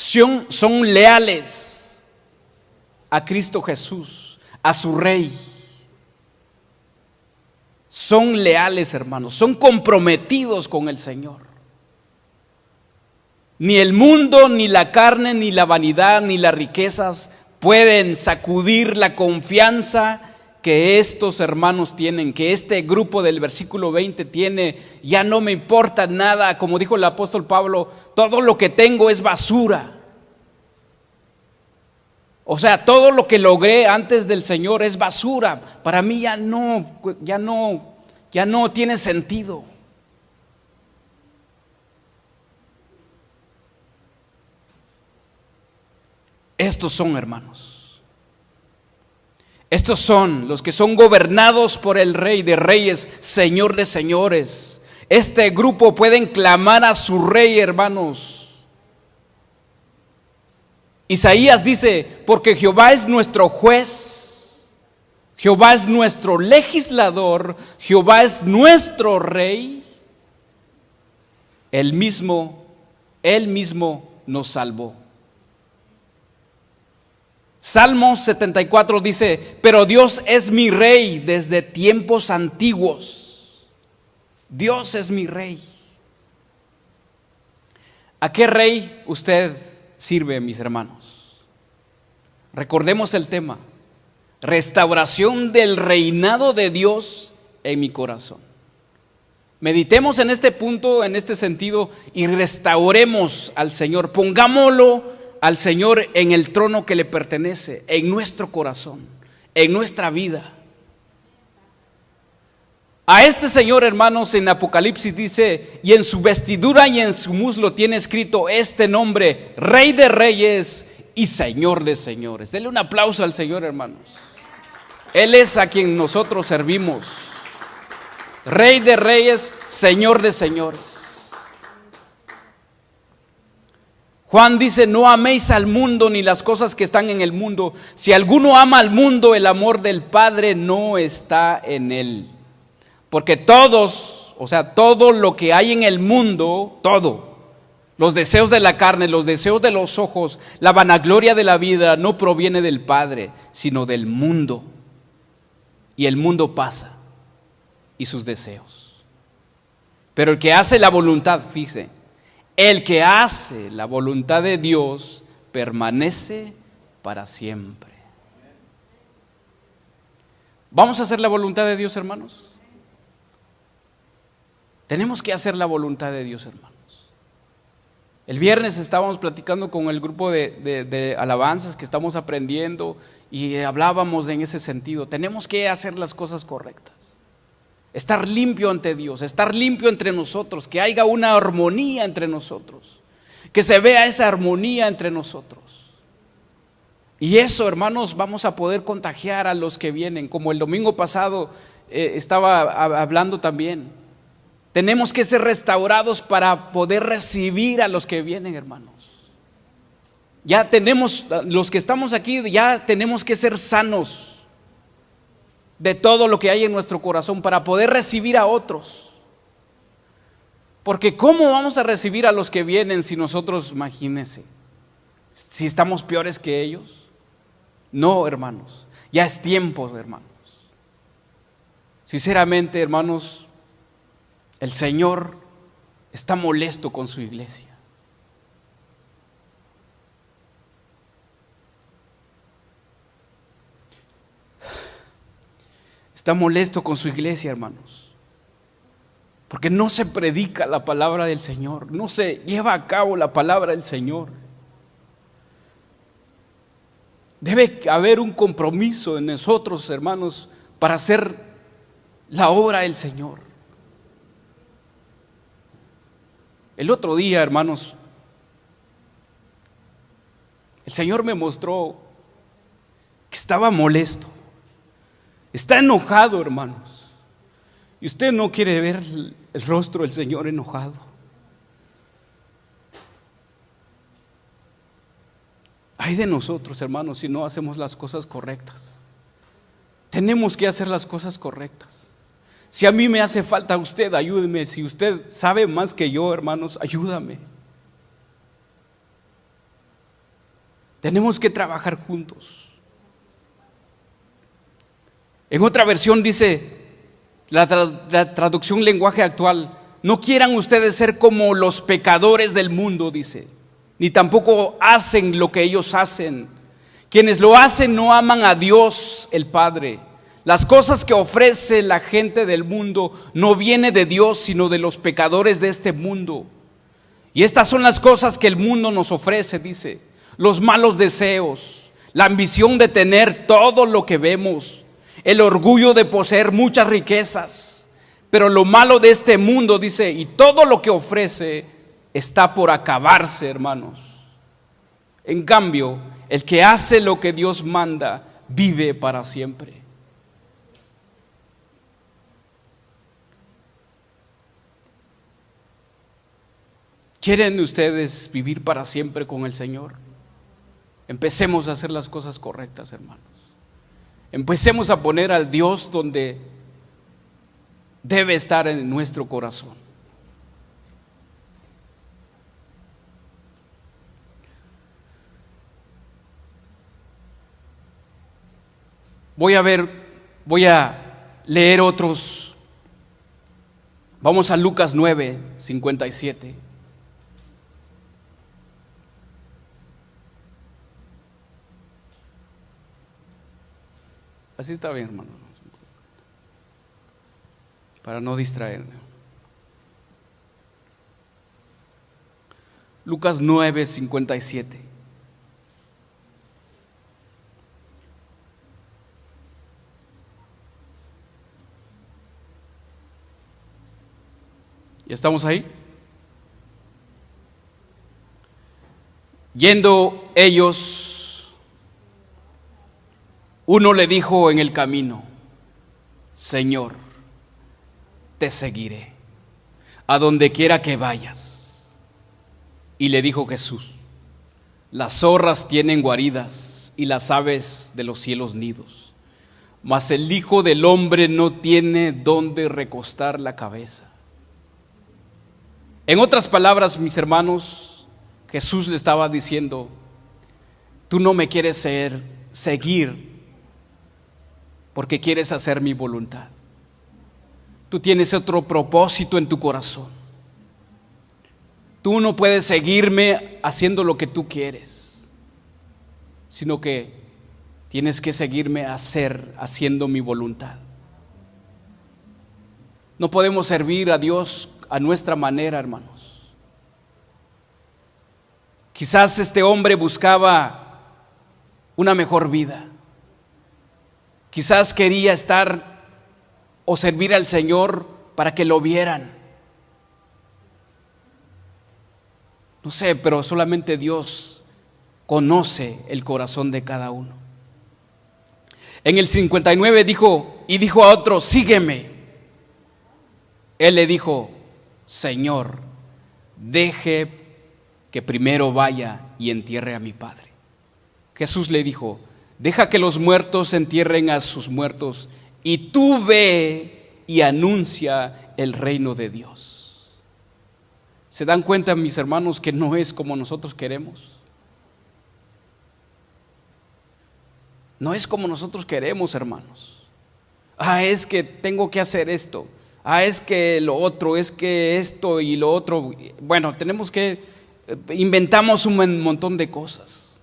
son leales a Cristo Jesús, a su Rey. Son leales, hermanos, son comprometidos con el Señor. Ni el mundo, ni la carne, ni la vanidad, ni las riquezas pueden sacudir la confianza que estos hermanos tienen, que este grupo del versículo 20 tiene. Ya no me importa nada, como dijo el apóstol Pablo, todo lo que tengo es basura. O sea, todo lo que logré antes del Señor es basura. Para mí ya no tiene sentido. Estos son, hermanos, estos son los que son gobernados por el Rey de Reyes, Señor de Señores. Este grupo pueden clamar a su Rey, hermanos. Isaías dice, porque Jehová es nuestro juez, Jehová es nuestro legislador, Jehová es nuestro Rey. Él mismo nos salvó. Salmo 74 dice, pero Dios es mi Rey desde tiempos antiguos. Dios es mi Rey. ¿A qué Rey usted sirve, mis hermanos? Recordemos el tema: restauración del reinado de Dios en mi corazón. Meditemos en este punto, en este sentido, y restauremos al Señor. Pongámoslo al Señor en el trono que le pertenece, en nuestro corazón, en nuestra vida. A este Señor, hermanos, en Apocalipsis dice, y en su vestidura y en su muslo tiene escrito este nombre: Rey de Reyes y Señor de Señores. Denle un aplauso al Señor, hermanos. Él es a quien nosotros servimos. Rey de Reyes, Señor de Señores. Juan dice, no améis al mundo ni las cosas que están en el mundo. Si alguno ama al mundo, el amor del Padre no está en él. Porque todo lo que hay en el mundo, todo, los deseos de la carne, los deseos de los ojos, la vanagloria de la vida, no proviene del Padre, sino del mundo. Y el mundo pasa, y sus deseos. Pero el que hace la voluntad, fíjese, el que hace la voluntad de Dios permanece para siempre. ¿Vamos a hacer la voluntad de Dios, hermanos? Tenemos que hacer la voluntad de Dios, hermanos. El viernes estábamos platicando con el grupo de alabanzas que estamos aprendiendo y hablábamos en ese sentido. Tenemos que hacer las cosas correctas. Estar limpio ante Dios, estar limpio entre nosotros, que haya una armonía entre nosotros, que se vea esa armonía entre nosotros. Y eso, hermanos, vamos a poder contagiar a los que vienen. Como el domingo pasado estaba hablando también, tenemos que ser restaurados para poder recibir a los que vienen, hermanos. Ya tenemos, los que estamos aquí, ya tenemos que ser sanos de todo lo que hay en nuestro corazón para poder recibir a otros. Porque ¿cómo vamos a recibir a los que vienen si nosotros, imagínense, si estamos peores que ellos? No, hermanos, ya es tiempo, hermanos. Sinceramente, hermanos, el Señor está molesto con su iglesia. Está molesto con su iglesia, hermanos, porque no se predica la palabra del Señor, no se lleva a cabo la palabra del Señor. Debe haber un compromiso en nosotros, hermanos, para hacer la obra del Señor. El otro día, hermanos, el Señor me mostró que estaba molesto. Está enojado, hermanos. Y usted no quiere ver el rostro del Señor enojado. Ay de nosotros, hermanos, si no hacemos las cosas correctas. Tenemos que hacer las cosas correctas. Si a mí me hace falta, usted ayúdeme. Si usted sabe más que yo, hermanos, ayúdame. Tenemos que trabajar juntos. En otra versión dice, la traducción lenguaje actual, no quieran ustedes ser como los pecadores del mundo, dice, ni tampoco hacen lo que ellos hacen. Quienes lo hacen no aman a Dios el Padre. Las cosas que ofrece la gente del mundo no viene de Dios, sino de los pecadores de este mundo. Y estas son las cosas que el mundo nos ofrece, dice: los malos deseos, la ambición de tener todo lo que vemos, el orgullo de poseer muchas riquezas. Pero lo malo de este mundo, dice, y todo lo que ofrece está por acabarse, hermanos. En cambio, el que hace lo que Dios manda vive para siempre. ¿Quieren ustedes vivir para siempre con el Señor? Empecemos a hacer las cosas correctas, hermanos. Empecemos a poner al Dios donde debe estar en nuestro corazón. Voy a leer otros. Vamos a Lucas 9, 57. Así está bien, hermano, para no distraerme. Lucas 9, 57. ¿Ya estamos ahí? Yendo ellos, uno le dijo en el camino: Señor, te seguiré a donde quiera que vayas. Y le dijo Jesús: las zorras tienen guaridas y las aves de los cielos nidos, mas el Hijo del Hombre no tiene dónde recostar la cabeza. En otras palabras, mis hermanos, Jesús le estaba diciendo: tú no me quieres seguir porque quieres hacer mi voluntad. Tú tienes otro propósito en tu corazón. Tú no puedes seguirme haciendo lo que tú quieres, sino que tienes que seguirme haciendo mi voluntad. No podemos servir a Dios a nuestra manera, hermanos. Quizás este hombre buscaba una mejor vida. Quizás quería estar o servir al Señor para que lo vieran. No sé, pero solamente Dios conoce el corazón de cada uno. En el 59 dijo a otro: sígueme. Él le dijo: Señor, deje que primero vaya y entierre a mi padre. Jesús le dijo: deja que los muertos entierren a sus muertos, y tú ve y anuncia el reino de Dios. ¿Se dan cuenta, mis hermanos, que no es como nosotros queremos? No es como nosotros queremos, hermanos. Es que tengo que hacer esto. Es que lo otro, es que esto y lo otro. Bueno, inventamos un montón de cosas.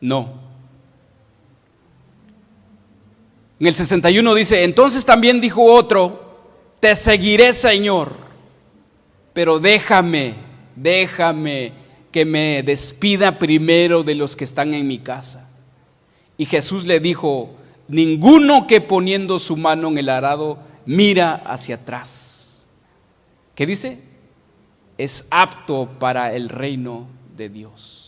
No. En el 61 dice: entonces también dijo otro: te seguiré, Señor, pero déjame que me despida primero de los que están en mi casa. Y Jesús le dijo: ninguno que poniendo su mano en el arado mira hacia atrás, ¿qué dice? Es apto para el reino de Dios.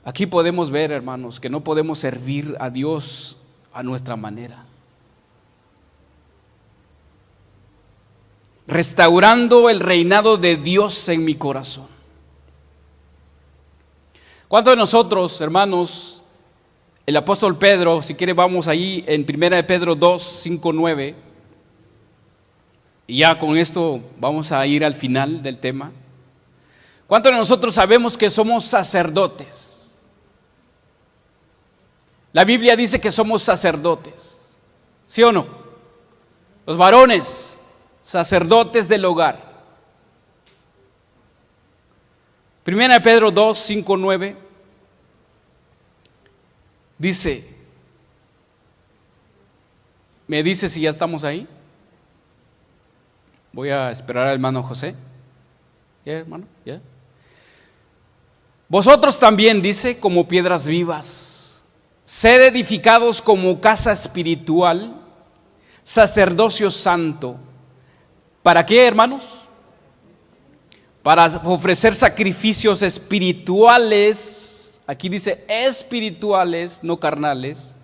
Aquí podemos ver, hermanos, que no podemos servir a Dios a nuestra manera. Restaurando el reinado de Dios en mi corazón. ¿Cuántos de nosotros, hermanos, el apóstol Pedro, si quiere vamos ahí en 1 de Pedro 2, 5, 9, y ya con esto vamos a ir al final del tema. ¿Cuántos de nosotros sabemos que somos sacerdotes? La Biblia dice que somos sacerdotes, ¿sí o no? Los varones, sacerdotes del hogar. Primera de Pedro 2, 5, 9 dice, ¿me dice si ya estamos ahí? Voy a esperar al hermano José. ¿Ya, hermano? ¿Ya? Vosotros también, dice, como piedras vivas, sed edificados como casa espiritual, sacerdocio santo. ¿Para qué, hermanos? Para ofrecer sacrificios espirituales, aquí dice espirituales, no carnales,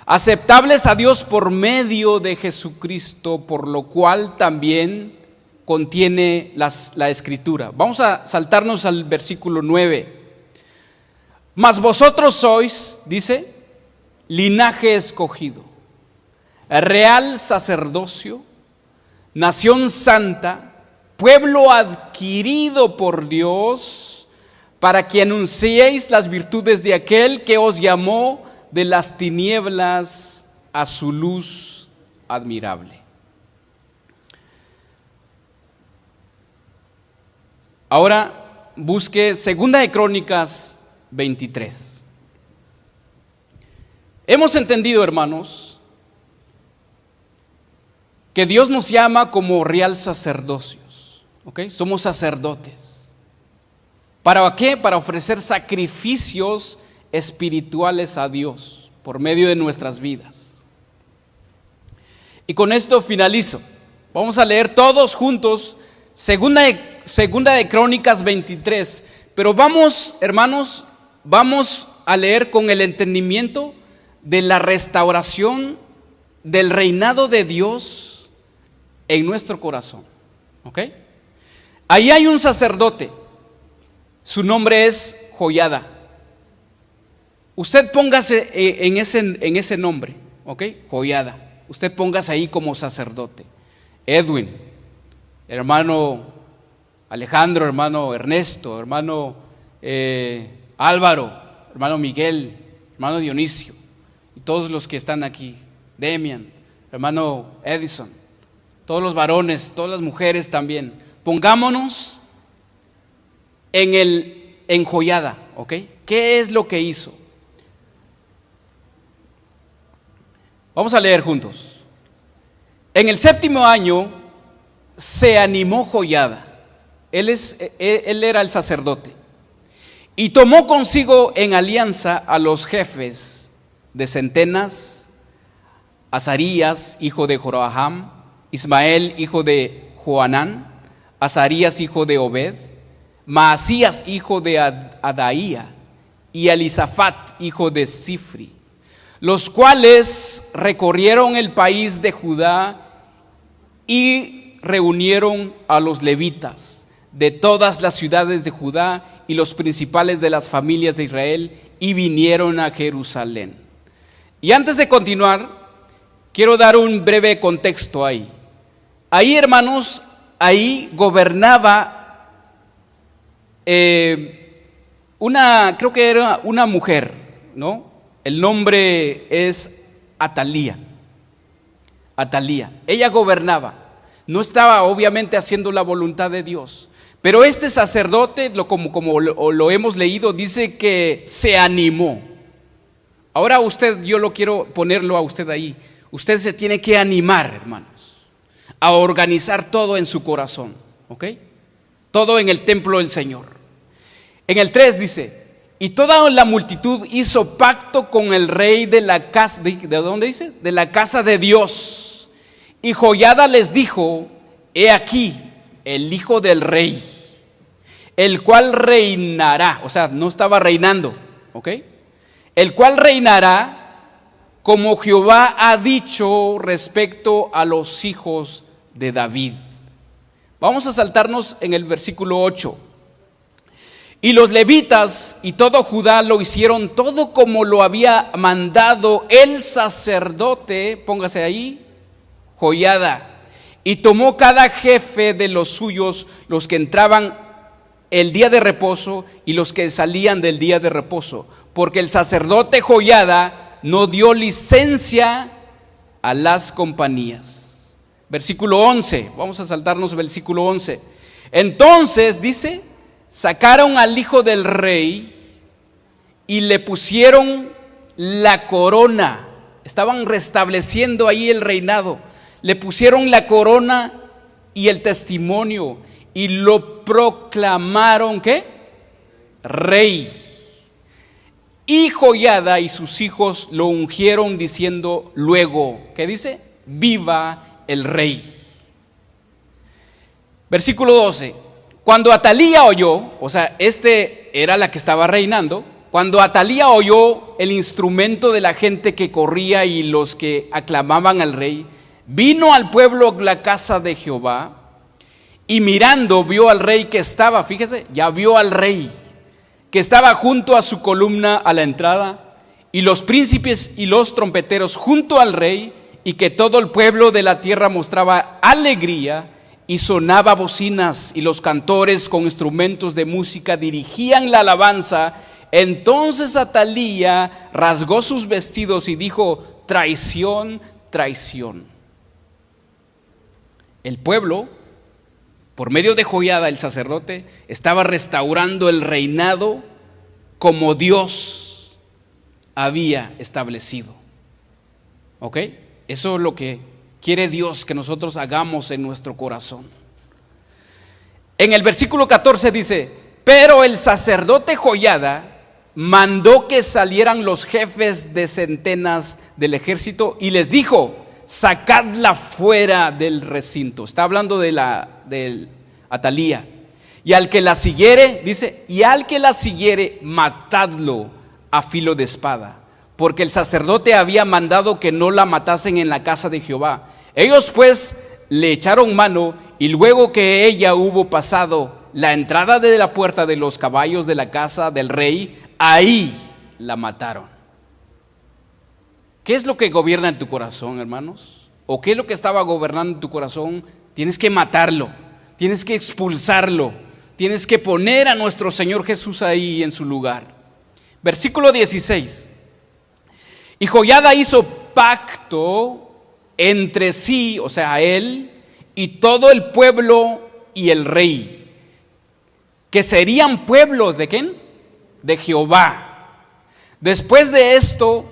aceptables a Dios por medio de Jesucristo, por lo cual también contiene la Escritura. Vamos a saltarnos al versículo 9. Mas vosotros sois, dice, linaje escogido, real sacerdocio, nación santa, pueblo adquirido por Dios, para que anunciéis las virtudes de aquel que os llamó de las tinieblas a su luz admirable. Ahora busque Segunda de Crónicas 23. Hemos entendido, hermanos, que Dios nos llama como real sacerdocios, ¿ok? Somos sacerdotes. ¿Para qué? Para ofrecer sacrificios espirituales a Dios por medio de nuestras vidas. Y con esto finalizo. Vamos a leer todos juntos Segunda de Crónicas 23, pero vamos, hermanos, vamos a leer con el entendimiento de la restauración del reinado de Dios en nuestro corazón, ¿ok? Ahí hay un sacerdote, su nombre es Joiada. Usted póngase en ese nombre, ¿ok? Joiada. Usted póngase ahí como sacerdote. Edwin, hermano Alejandro, hermano Ernesto, hermano Álvaro, hermano Miguel, hermano Dionisio, y todos los que están aquí, Demian, hermano Edison, todos los varones, todas las mujeres también. Pongámonos en Joiada, ¿ok? ¿Qué es lo que hizo? Vamos a leer juntos. En el 7º año se animó Joiada. Él era el sacerdote. Y tomó consigo en alianza a los jefes de centenas, Azarías, hijo de Joraham, Ismael, hijo de Joanán, Azarías, hijo de Obed, Maasías, hijo de Adaía, y Elisafat, hijo de Sifri, los cuales recorrieron el país de Judá y reunieron a los levitas de todas las ciudades de Judá y los principales de las familias de Israel, y vinieron a Jerusalén. Y antes de continuar, quiero dar un breve contexto ahí. Ahí, hermanos, ahí gobernaba creo que era una mujer, ¿no? El nombre es Atalía. Ella gobernaba. No estaba obviamente haciendo la voluntad de Dios. Pero este sacerdote, como lo hemos leído, dice que se animó. Ahora yo lo quiero ponerlo a usted ahí. Usted se tiene que animar, hermanos, a organizar todo en su corazón, ¿ok? Todo en el templo del Señor. En el 3 dice: y toda la multitud hizo pacto con el rey de la casa, ¿de dónde dice? De la casa de Dios. Y Joiada les dijo: he aquí el hijo del rey, el cual reinará. O sea, no estaba reinando, ¿ok? El cual reinará como Jehová ha dicho respecto a los hijos de David. Vamos a saltarnos en el versículo 8. Y los levitas y todo Judá lo hicieron todo como lo había mandado el sacerdote, póngase ahí, Joiada, y tomó cada jefe de los suyos, los que entraban el día de reposo y los que salían del día de reposo, porque el sacerdote Joiada no dio licencia a las compañías. Versículo 11, vamos a saltarnos versículo 11. Entonces, dice, sacaron al hijo del rey y le pusieron la corona. Estaban restableciendo ahí el reinado. Le pusieron la corona y el testimonio y lo proclamaron, ¿qué? Rey. Y Joiada y sus hijos lo ungieron diciendo luego, ¿qué dice? Viva el rey. Versículo 12. Cuando Atalía oyó, o sea, era la que estaba reinando. Cuando Atalía oyó el instrumento de la gente que corría y los que aclamaban al rey, vino al pueblo la casa de Jehová y mirando vio al rey que estaba, fíjese, ya vio al rey que estaba junto a su columna a la entrada y los príncipes y los trompeteros junto al rey y que todo el pueblo de la tierra mostraba alegría y sonaba bocinas y los cantores con instrumentos de música dirigían la alabanza. Entonces Atalía rasgó sus vestidos y dijo: traición, traición. El pueblo, por medio de Joiada el sacerdote, estaba restaurando el reinado como Dios había establecido. ¿Ok? Eso es lo que quiere Dios que nosotros hagamos en nuestro corazón. En el versículo 14 dice: pero el sacerdote Joiada mandó que salieran los jefes de centenas del ejército y les dijo: sacadla fuera del recinto. Está hablando de Atalía. Y al que la siguiere, dice, y al que la siguiere, matadlo a filo de espada, porque el sacerdote había mandado que no la matasen en la casa de Jehová. Ellos pues le echaron mano, y luego que ella hubo pasado la entrada de la puerta de los caballos de la casa del rey, ahí la mataron. ¿Qué es lo que gobierna en tu corazón, hermanos? ¿O qué es lo que estaba gobernando en tu corazón? Tienes que matarlo, tienes que expulsarlo, tienes que poner a nuestro Señor Jesús ahí en su lugar. Versículo 16. Y Joiada hizo pacto entre sí, o sea, él y todo el pueblo y el rey, que serían pueblo ¿de quién? De Jehová. Después de esto,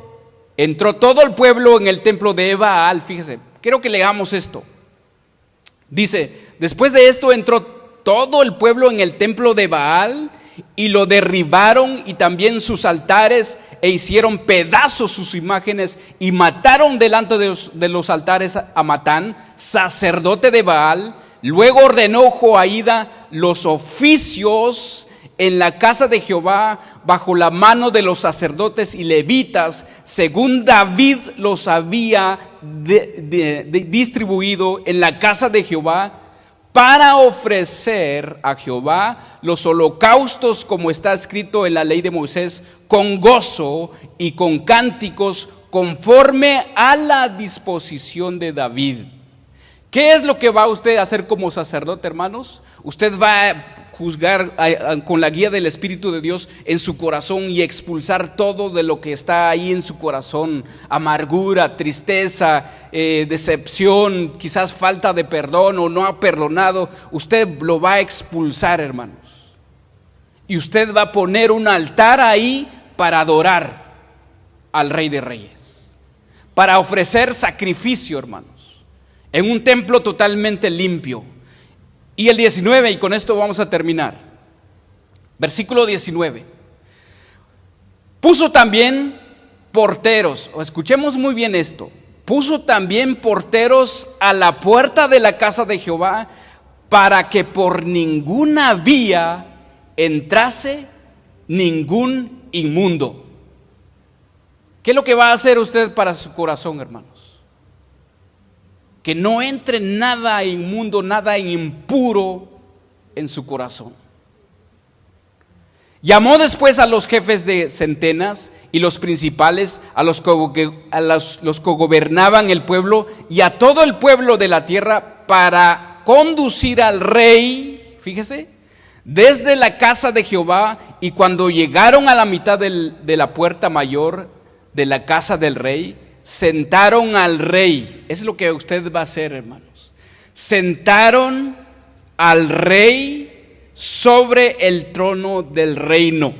entró todo el pueblo en el templo de Baal. Fíjese, quiero que leamos esto. Dice: después de esto entró todo el pueblo en el templo de Baal y lo derribaron y también sus altares e hicieron pedazos sus imágenes y mataron delante de los altares a Matán, sacerdote de Baal. Luego ordenó Joiada los oficios en la casa de Jehová bajo la mano de los sacerdotes y levitas, según David los había distribuido en la casa de Jehová, para ofrecer a Jehová los holocaustos, como está escrito en la ley de Moisés, con gozo y con cánticos, conforme a la disposición de David. ¿Qué es lo que va usted a hacer como sacerdote, hermanos? Usted va a juzgar con la guía del Espíritu de Dios en su corazón y expulsar todo de lo que está ahí en su corazón: amargura, tristeza, decepción, quizás falta de perdón o no ha perdonado. Usted lo va a expulsar, hermanos, y usted va a poner un altar ahí para adorar al Rey de Reyes, para ofrecer sacrificio, hermanos, en un templo totalmente limpio. Y el 19, y con esto vamos a terminar. Versículo 19. Puso también porteros, o escuchemos muy bien esto, puso también porteros a la puerta de la casa de Jehová, para que por ninguna vía entrase ningún inmundo. ¿Qué es lo que va a hacer usted para su corazón, hermanos? Que no entre nada inmundo, nada impuro en su corazón. Llamó después a los jefes de centenas y los principales, a los que gobernaban el pueblo y a todo el pueblo de la tierra, para conducir al rey, fíjese, desde la casa de Jehová, y cuando llegaron a la mitad de la puerta mayor de la casa del rey, sentaron al rey. Es lo que usted va a hacer, hermanos. Sentaron al rey sobre el trono del reino.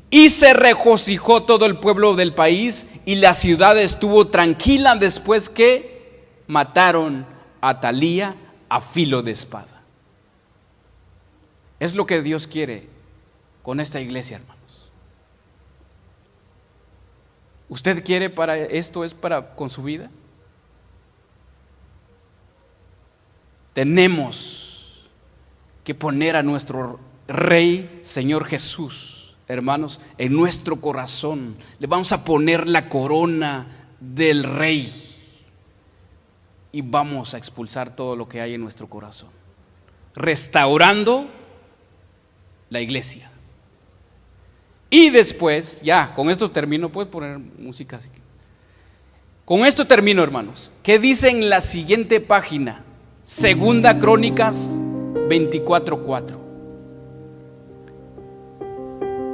Y se regocijó todo el pueblo del país, y la ciudad estuvo tranquila después que mataron a Atalía a filo de espada. Es lo que Dios quiere con esta iglesia, hermanos. ¿Usted quiere para esto? ¿Es para con su vida? Tenemos que poner a nuestro Rey, Señor Jesús, hermanos, en nuestro corazón. Le vamos a poner la corona del Rey y vamos a expulsar todo lo que hay en nuestro corazón, restaurando la iglesia. Y después, ya, con esto termino. Puedes poner música así. Con esto termino, hermanos. ¿Qué dice en la siguiente página? Segunda Crónicas 24:4.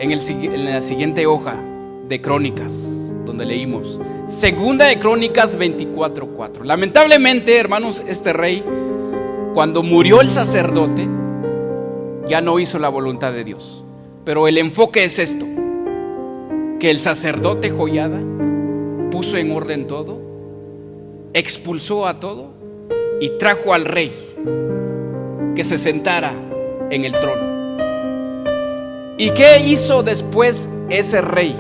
En la siguiente hoja de Crónicas, donde leímos Segunda de Crónicas 24:4. Lamentablemente, hermanos, este rey, cuando murió el sacerdote, ya no hizo la voluntad de Dios. Pero el enfoque es esto: que el sacerdote Joiada puso en orden todo, expulsó a todo y trajo al rey que se sentara en el trono. ¿Y qué hizo después ese rey?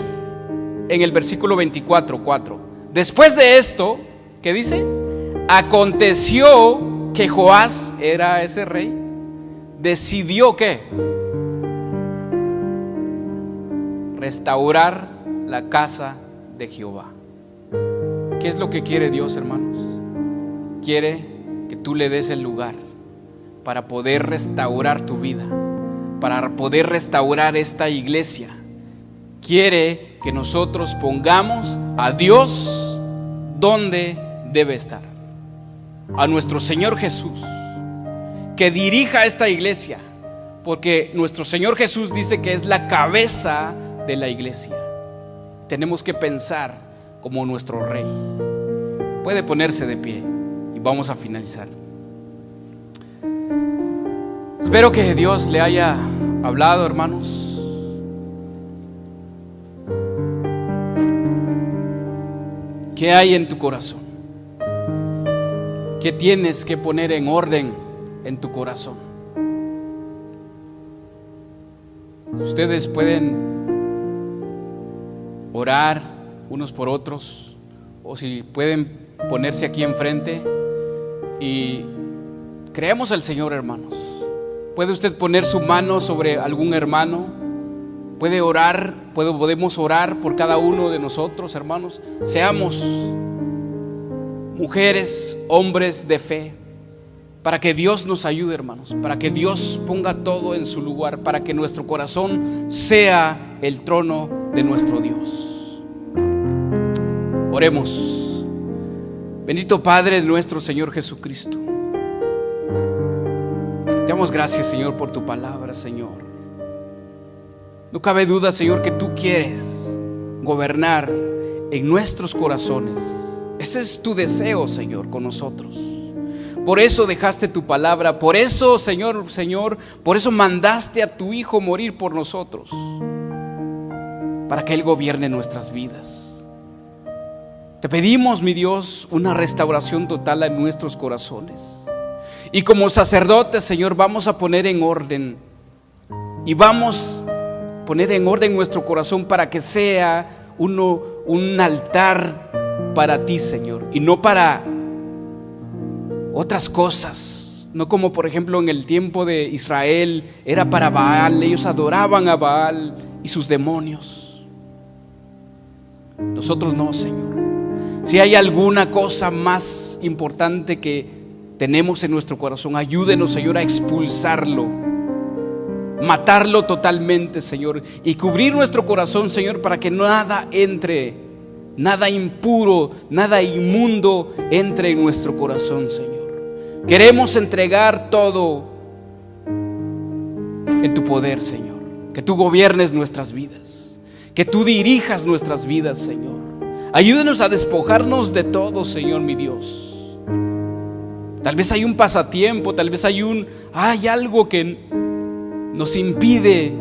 En el versículo 24:4. Después de esto, ¿qué dice? Aconteció que Joás, era ese rey, decidió ¿qué? Restaurar la casa de Jehová. ¿Qué es lo que quiere Dios, hermanos? Quiere que tú le des el lugar para poder restaurar tu vida, para poder restaurar esta iglesia. Quiere que nosotros pongamos a Dios donde debe estar, a nuestro Señor Jesús, que dirija esta iglesia, porque nuestro Señor Jesús dice que es la cabeza de la iglesia. Tenemos que pensar como nuestro Rey. Puede ponerse de pie y vamos a finalizar. Espero que Dios le haya hablado, hermanos. ¿Qué hay en tu corazón? ¿Qué tienes que poner en orden en tu corazón? Ustedes pueden orar unos por otros, o si pueden ponerse aquí enfrente y creemos al Señor, hermanos. Puede usted poner su mano sobre algún hermano, puede orar, podemos orar por cada uno de nosotros, hermanos. Seamos mujeres, hombres de fe, para que Dios nos ayude, hermanos, para que Dios ponga todo en su lugar, para que nuestro corazón sea el trono de nuestro Dios. Oremos. Bendito Padre nuestro Señor Jesucristo, te damos gracias, Señor, por tu palabra, Señor. No cabe duda, Señor, que tú quieres gobernar en nuestros corazones. Ese es tu deseo, Señor, con nosotros. Por eso dejaste tu palabra, por eso, Señor, por eso mandaste a tu Hijo morir por nosotros, para que Él gobierne nuestras vidas. Te pedimos, mi Dios, una restauración total en nuestros corazones. Y como sacerdotes, Señor, vamos a poner en orden, y vamos a poner en orden nuestro corazón para que sea un altar para ti, Señor, y no para otras cosas. No como por ejemplo en el tiempo de Israel era para Baal, ellos adoraban a Baal y sus demonios. Nosotros no, Señor. Si hay alguna cosa más importante que tenemos en nuestro corazón, ayúdenos, Señor, a expulsarlo, matarlo totalmente, Señor, y cubrir nuestro corazón, Señor, para que nada entre, nada impuro, nada inmundo entre en nuestro corazón, Señor. Queremos entregar todo en tu poder, Señor. Que tú gobiernes nuestras vidas, que tú dirijas nuestras vidas, Señor. Ayúdenos a despojarnos de todo, Señor mi Dios. Tal vez hay un pasatiempo, tal vez hay algo que nos impide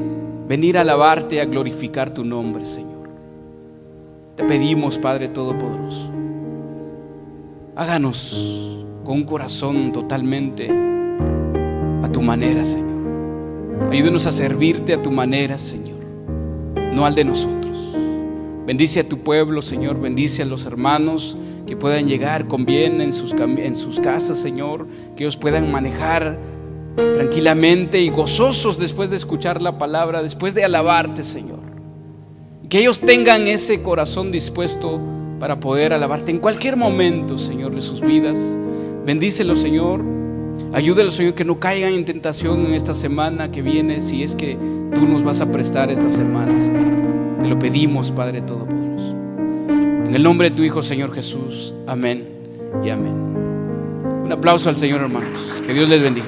venir a alabarte, a glorificar tu nombre, Señor. Te pedimos, Padre Todopoderoso, háganos con un corazón totalmente a tu manera, Señor. Ayúdanos a servirte a tu manera, Señor, no al de nosotros. Bendice a tu pueblo, Señor. Bendice a los hermanos que puedan llegar con bien en sus casas, Señor. Que ellos puedan manejar tranquilamente y gozosos después de escuchar la palabra, después de alabarte, Señor. Que ellos tengan ese corazón dispuesto para poder alabarte en cualquier momento, Señor, de sus vidas. Bendícelos, Señor. Ayúdalos, Señor, que no caigan en tentación en esta semana que viene, si es que tú nos vas a prestar esta semana, Señor. Te lo pedimos, Padre Todopoderoso. En el nombre de tu Hijo, Señor Jesús. Amén y amén. Un aplauso al Señor, hermanos. Que Dios les bendiga.